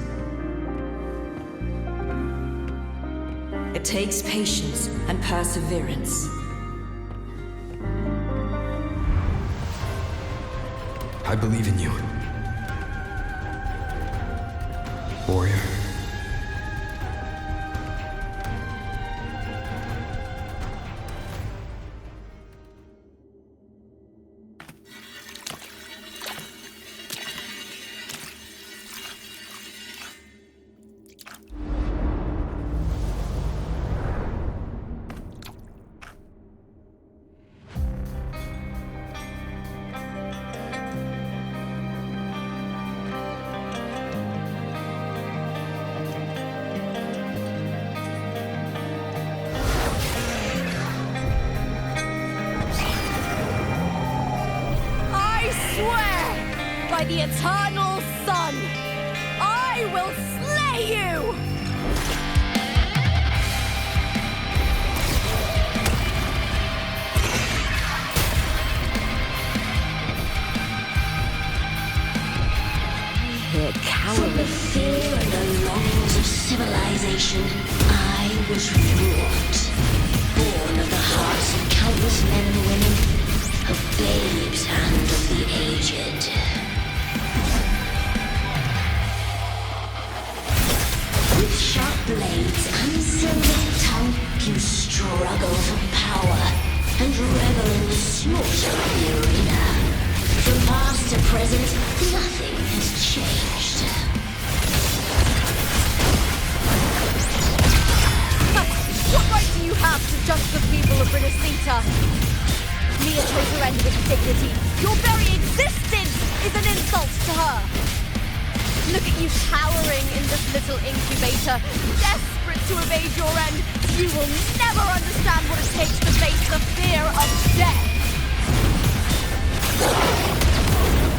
It takes patience and perseverance. I believe in you. Warrior. By the eternal sun, I will slay you! From the fear and the longings of civilization, I was wrought. Born of the hearts of countless men and women, of babes and of the aged. With sharp blades and silver tongue, you struggle for power and revel in the slaughter of the arena. From past to present, nothing has changed. What right do you have to judge the people of Rinasita? Mia chose her end with dignity. Your very existence is an insult to her. Look at you cowering in this little incubator, desperate to evade your end. You will never understand what it takes to face the fear of death.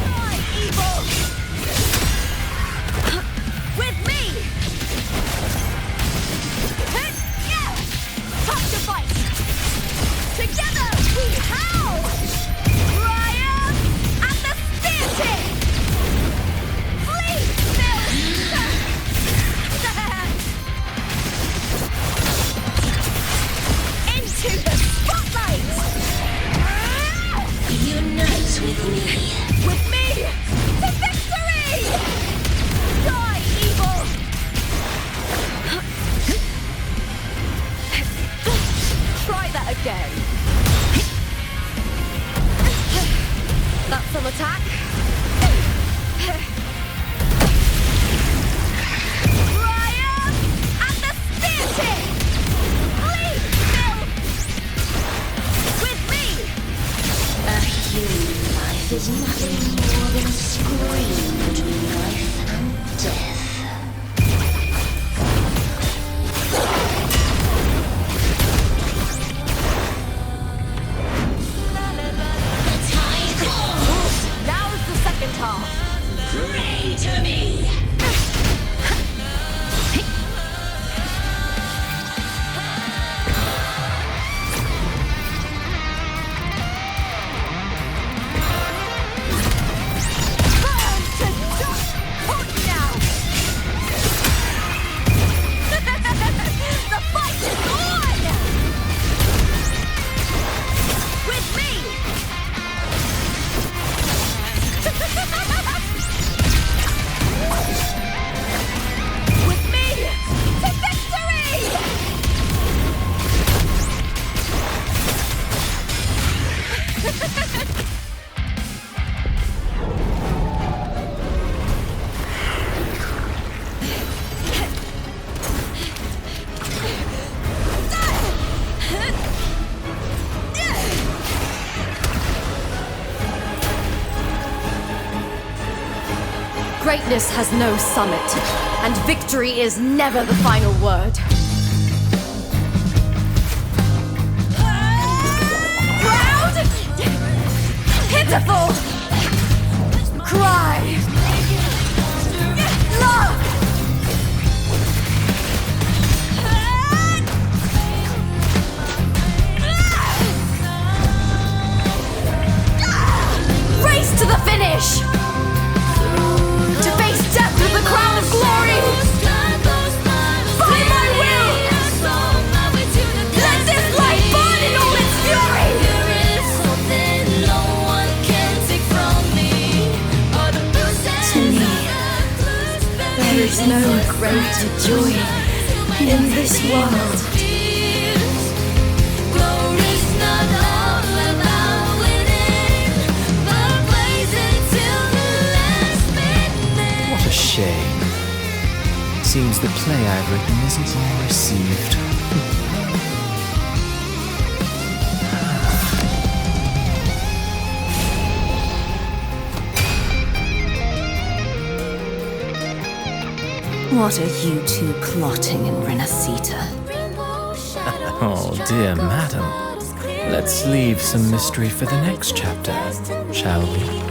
Die, evil! With me! Time to fight! Together we howl! Triumph and the spear tip! Flee, into the spotlight! Unite with me! With me! To victory! Die, evil! Greatness has no summit, and victory is never the final word. Proud! Pitiful! Cry! Love! Race to the finish! To face death with the crown of glory! By my will! Let this light burn in all its fury! To me, there is no greater joy in this world. What a shame. Seems the play I've written isn't well received. What are you two plotting in Renacita? Oh, dear madam. Let's leave some mystery for the next chapter, shall we?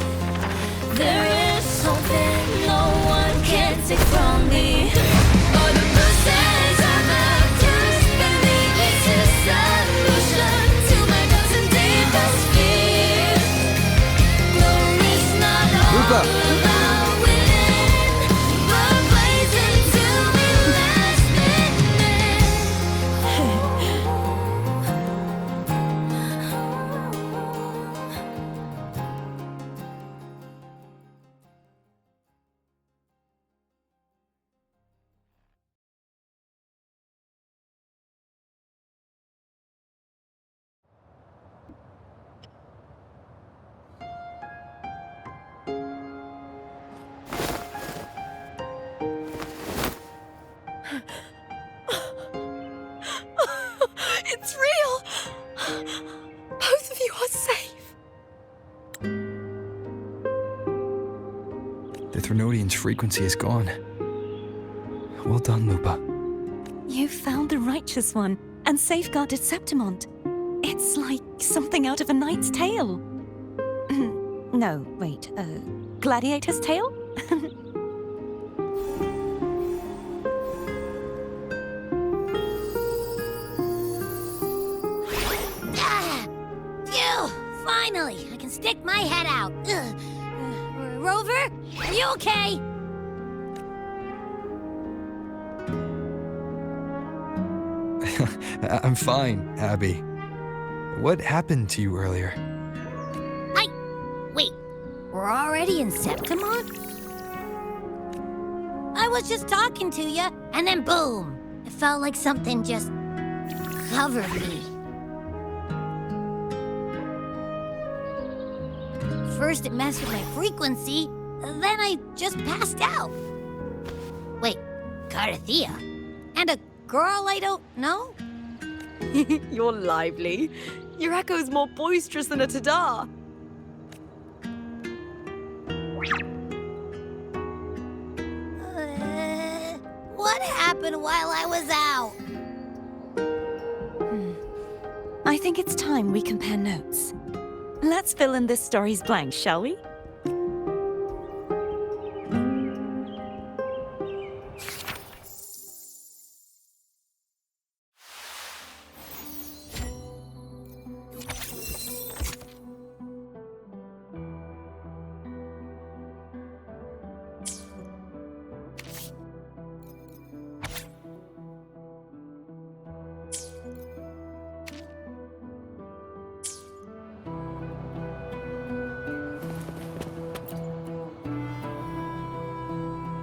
There is something no one can take from me. All the bruises I have just beneath is a solution to my dozen deepest fears. Glory's not all about winning, but blazing till the last minute. It's real! Both of you are safe. The Threnodian's frequency is gone. Well done, Lupa. You found the righteous one and safeguarded Septimont. It's like something out of a knight's tale. No, wait, gladiator's tale? Phew! Finally, I can stick my head out. Rover, are you okay? I'm fine, Abby. What happened to you earlier? Wait, we're already in Septimont? I was just talking to you, and then boom! It felt like something just covered me. First it messed with my frequency, then I just passed out. Wait, Carthea? And a girl I don't know? You're lively. Your echo's more boisterous than a Tadar. What happened while I was out? I think it's time we compare notes. Let's fill in this story's blanks, shall we?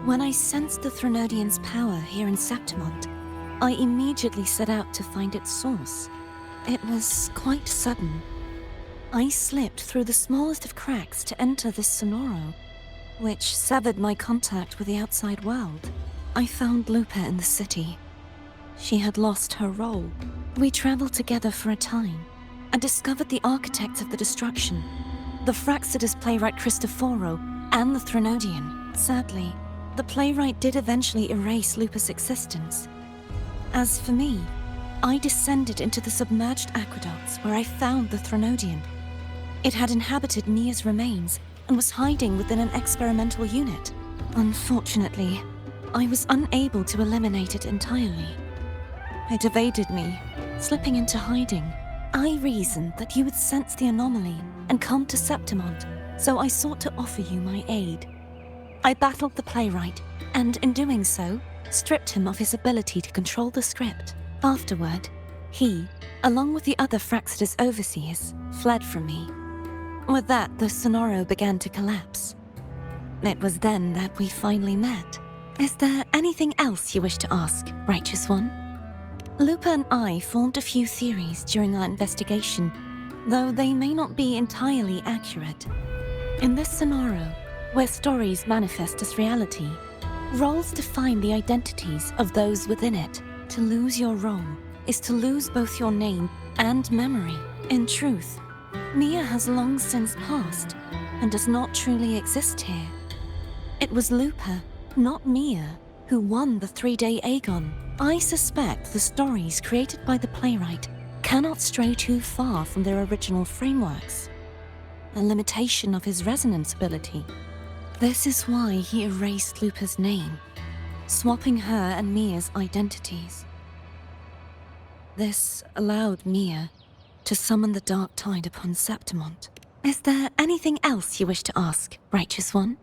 When I sensed the Threnodian's power here in Septimont, I immediately set out to find its source. It was quite sudden. I slipped through the smallest of cracks to enter this Sonoro, which severed my contact with the outside world. I found Lupa in the city. She had lost her role. We traveled together for a time and discovered the architects of the destruction, the Fraxidus playwright Cristoforo and the Threnodian. Sadly, the playwright did eventually erase Lupa's existence. As for me, I descended into the submerged aqueducts where I found the Threnodian. It had inhabited Mia's remains and was hiding within an experimental unit. Unfortunately, I was unable to eliminate it entirely. It evaded me, slipping into hiding. I reasoned that you would sense the anomaly and come to Septimont, so I sought to offer you my aid. I battled the playwright, and in doing so, stripped him of his ability to control the script. Afterward, he, along with the other Fraxidus overseers, fled from me. With that, the Sonoro began to collapse. It was then that we finally met. Is there anything else you wish to ask, Righteous One? Lupa and I formed a few theories during our investigation, though they may not be entirely accurate. In this Sonoro, where stories manifest as reality, roles define the identities of those within it. To lose your role is to lose both your name and memory. In truth, Mia has long since passed and does not truly exist here. It was Lupa, not Mia, who won the 3-day Aegon. I suspect the stories created by the playwright cannot stray too far from their original frameworks, a limitation of his resonance ability. This is why he erased Lupa's name, swapping her and Mia's identities. This allowed Mia to summon the Dark Tide upon Septimont. Is there anything else you wish to ask, Righteous One?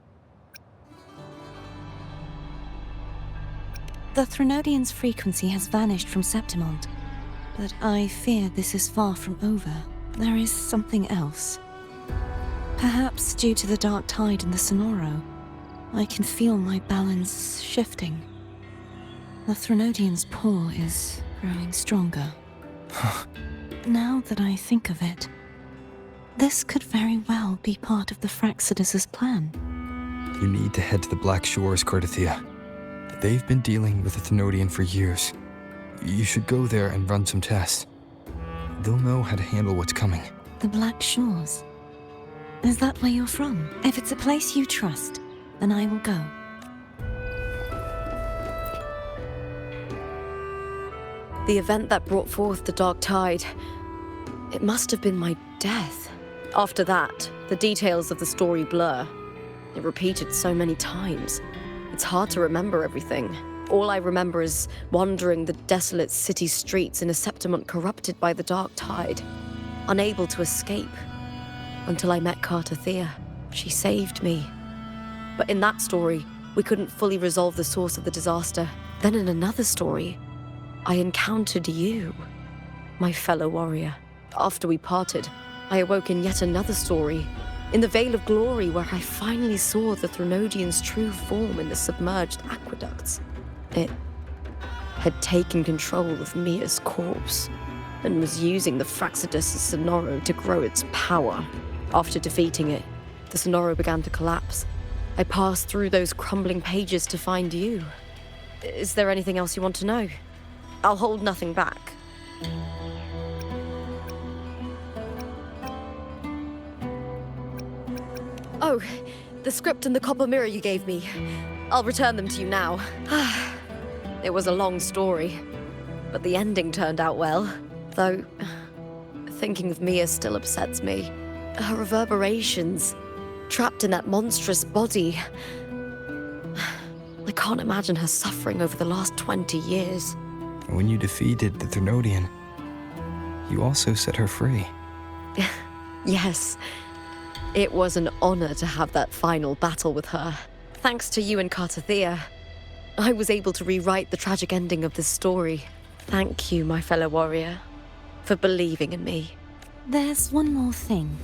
The Threnodian's frequency has vanished from Septimont, but I fear this is far from over. There is something else. Perhaps due to the Dark Tide in the Sonoro, I can feel my balance shifting. The Threnodian's pull is growing stronger. Now that I think of it, this could very well be part of the Fraxidus' plan. You need to head to the Black Shores, Cardathia. They've been dealing with the Thenodian for years. You should go there and run some tests. They'll know how to handle what's coming. The Black Shores? Is that where you're from? If it's a place you trust, then I will go. The event that brought forth the Dark Tide, it must have been my death. After that, the details of the story blur. It repeated so many times. It's hard to remember everything. All I remember is wandering the desolate city streets in a Septimont corrupted by the Dark Tide, unable to escape, until I met Cardathia. She saved me. But in that story, we couldn't fully resolve the source of the disaster. Then in another story, I encountered you, my fellow warrior. After we parted, I awoke in yet another story, in the Veil of Glory, where I finally saw the Threnodian's true form in the submerged aqueducts. It had taken control of Mia's corpse, and was using the Fraxidus' Sonoro to grow its power. After defeating it, the Sonoro began to collapse. I passed through those crumbling pages to find you. Is there anything else you want to know? I'll hold nothing back. Oh, the script and the copper mirror you gave me. I'll return them to you now. It was a long story, but the ending turned out well. Though, thinking of Mia still upsets me. Her reverberations, trapped in that monstrous body. I can't imagine her suffering over the last 20 years. When you defeated the Threnodian, you also set her free. Yes. It was an honor to have that final battle with her. Thanks to you and Cardathia, I was able to rewrite the tragic ending of this story. Thank you, my fellow warrior, for believing in me. There's one more thing.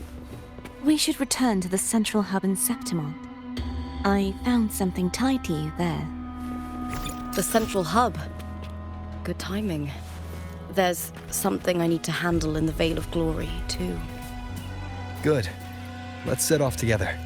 We should return to the central hub in Septimont. I found something tied to you there. The central hub? Good timing. There's something I need to handle in the Veil of Glory, too. Good. Let's set off together.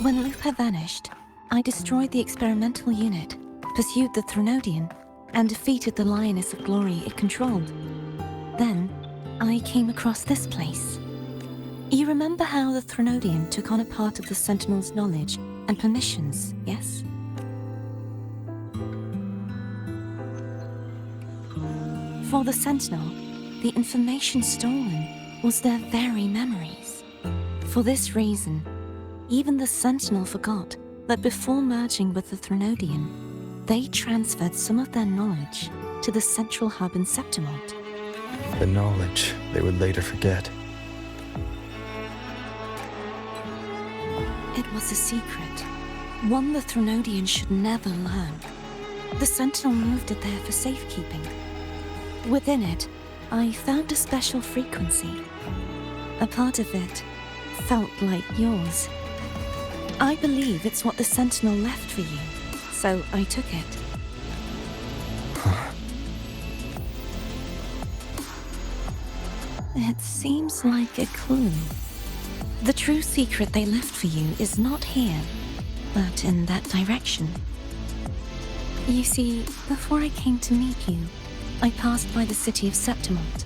When Lupa vanished, I destroyed the experimental unit, pursued the Threnodian, and defeated the Lioness of Glory it controlled. Then, I came across this place. You remember how the Threnodian took on a part of the Sentinel's knowledge and permissions, yes? For the Sentinel, the information stolen was their very memories. For this reason, even the Sentinel forgot that before merging with the Threnodian, they transferred some of their knowledge to the central hub in Septimont. The knowledge they would later forget. It was a secret, one the Threnodian should never learn. The Sentinel moved it there for safekeeping. Within it, I found a special frequency. A part of it felt like yours. I believe it's what the Sentinel left for you, so I took it. It seems like a clue. The true secret they left for you is not here, but in that direction. You see, before I came to meet you, I passed by the city of Septimont.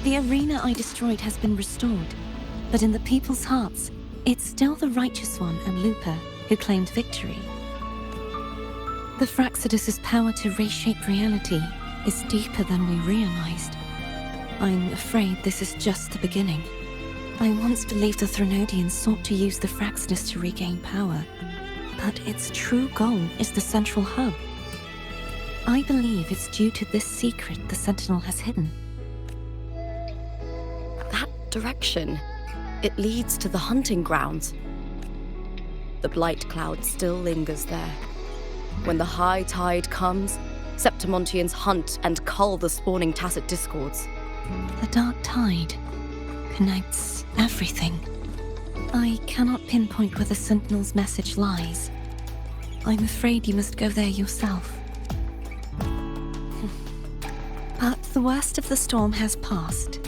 The arena I destroyed has been restored, but in the people's hearts, it's still the Righteous One and Lupa who claimed victory. The Fraxidus' power to reshape reality is deeper than we realized. I'm afraid this is just the beginning. I once believed the Threnodians sought to use the Fraxidus to regain power, but its true goal is the central hub. I believe it's due to this secret the Sentinel has hidden. That direction, it leads to the hunting grounds. The blight cloud still lingers there. When the high tide comes, Septimontians hunt and cull the spawning tacit discords. The dark tide connects everything. I cannot pinpoint where the Sentinel's message lies. I'm afraid you must go there yourself. But the worst of the storm has passed.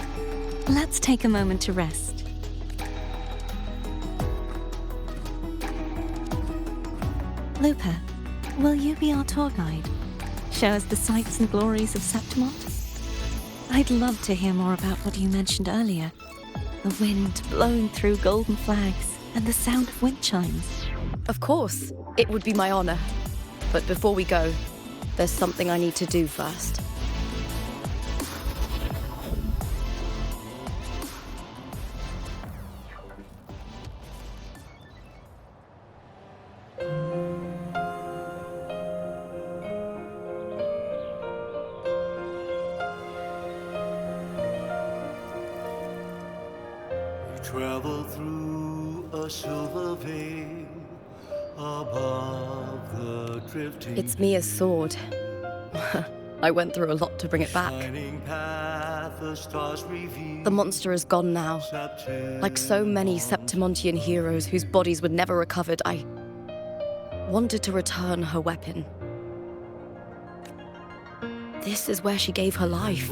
Let's take a moment to rest. Lupa, will you be our tour guide? Show us the sights and glories of Septimont? I'd love to hear more about what you mentioned earlier. The wind blowing through golden flags and the sound of wind chimes. Of course, it would be my honor. But before we go, there's something I need to do first. Travel through a silver veil above the drifting. It's Mia's sword. I went through a lot to bring it back. The monster is gone now. Like so many Septimontian heroes whose bodies were never recovered, I wanted to return her weapon. This is where she gave her life.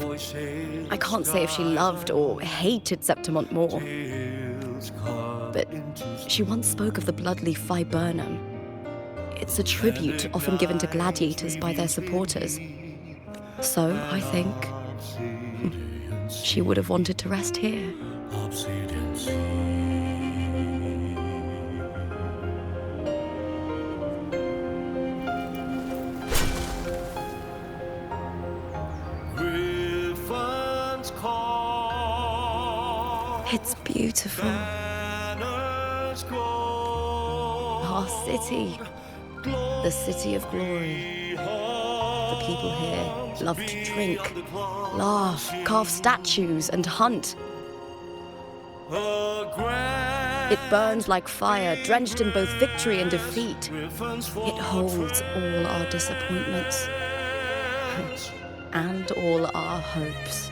I can't say if she loved or hated Septimont more. But she once spoke of the bloodleaf viburnum. It's a tribute often given to gladiators by their supporters. So, I think, she would have wanted to rest here. It's beautiful. Our city. The city of glory. The people here love to drink, laugh, carve statues, and hunt. It burns like fire, drenched in both victory and defeat. It holds all our disappointments and all our hopes.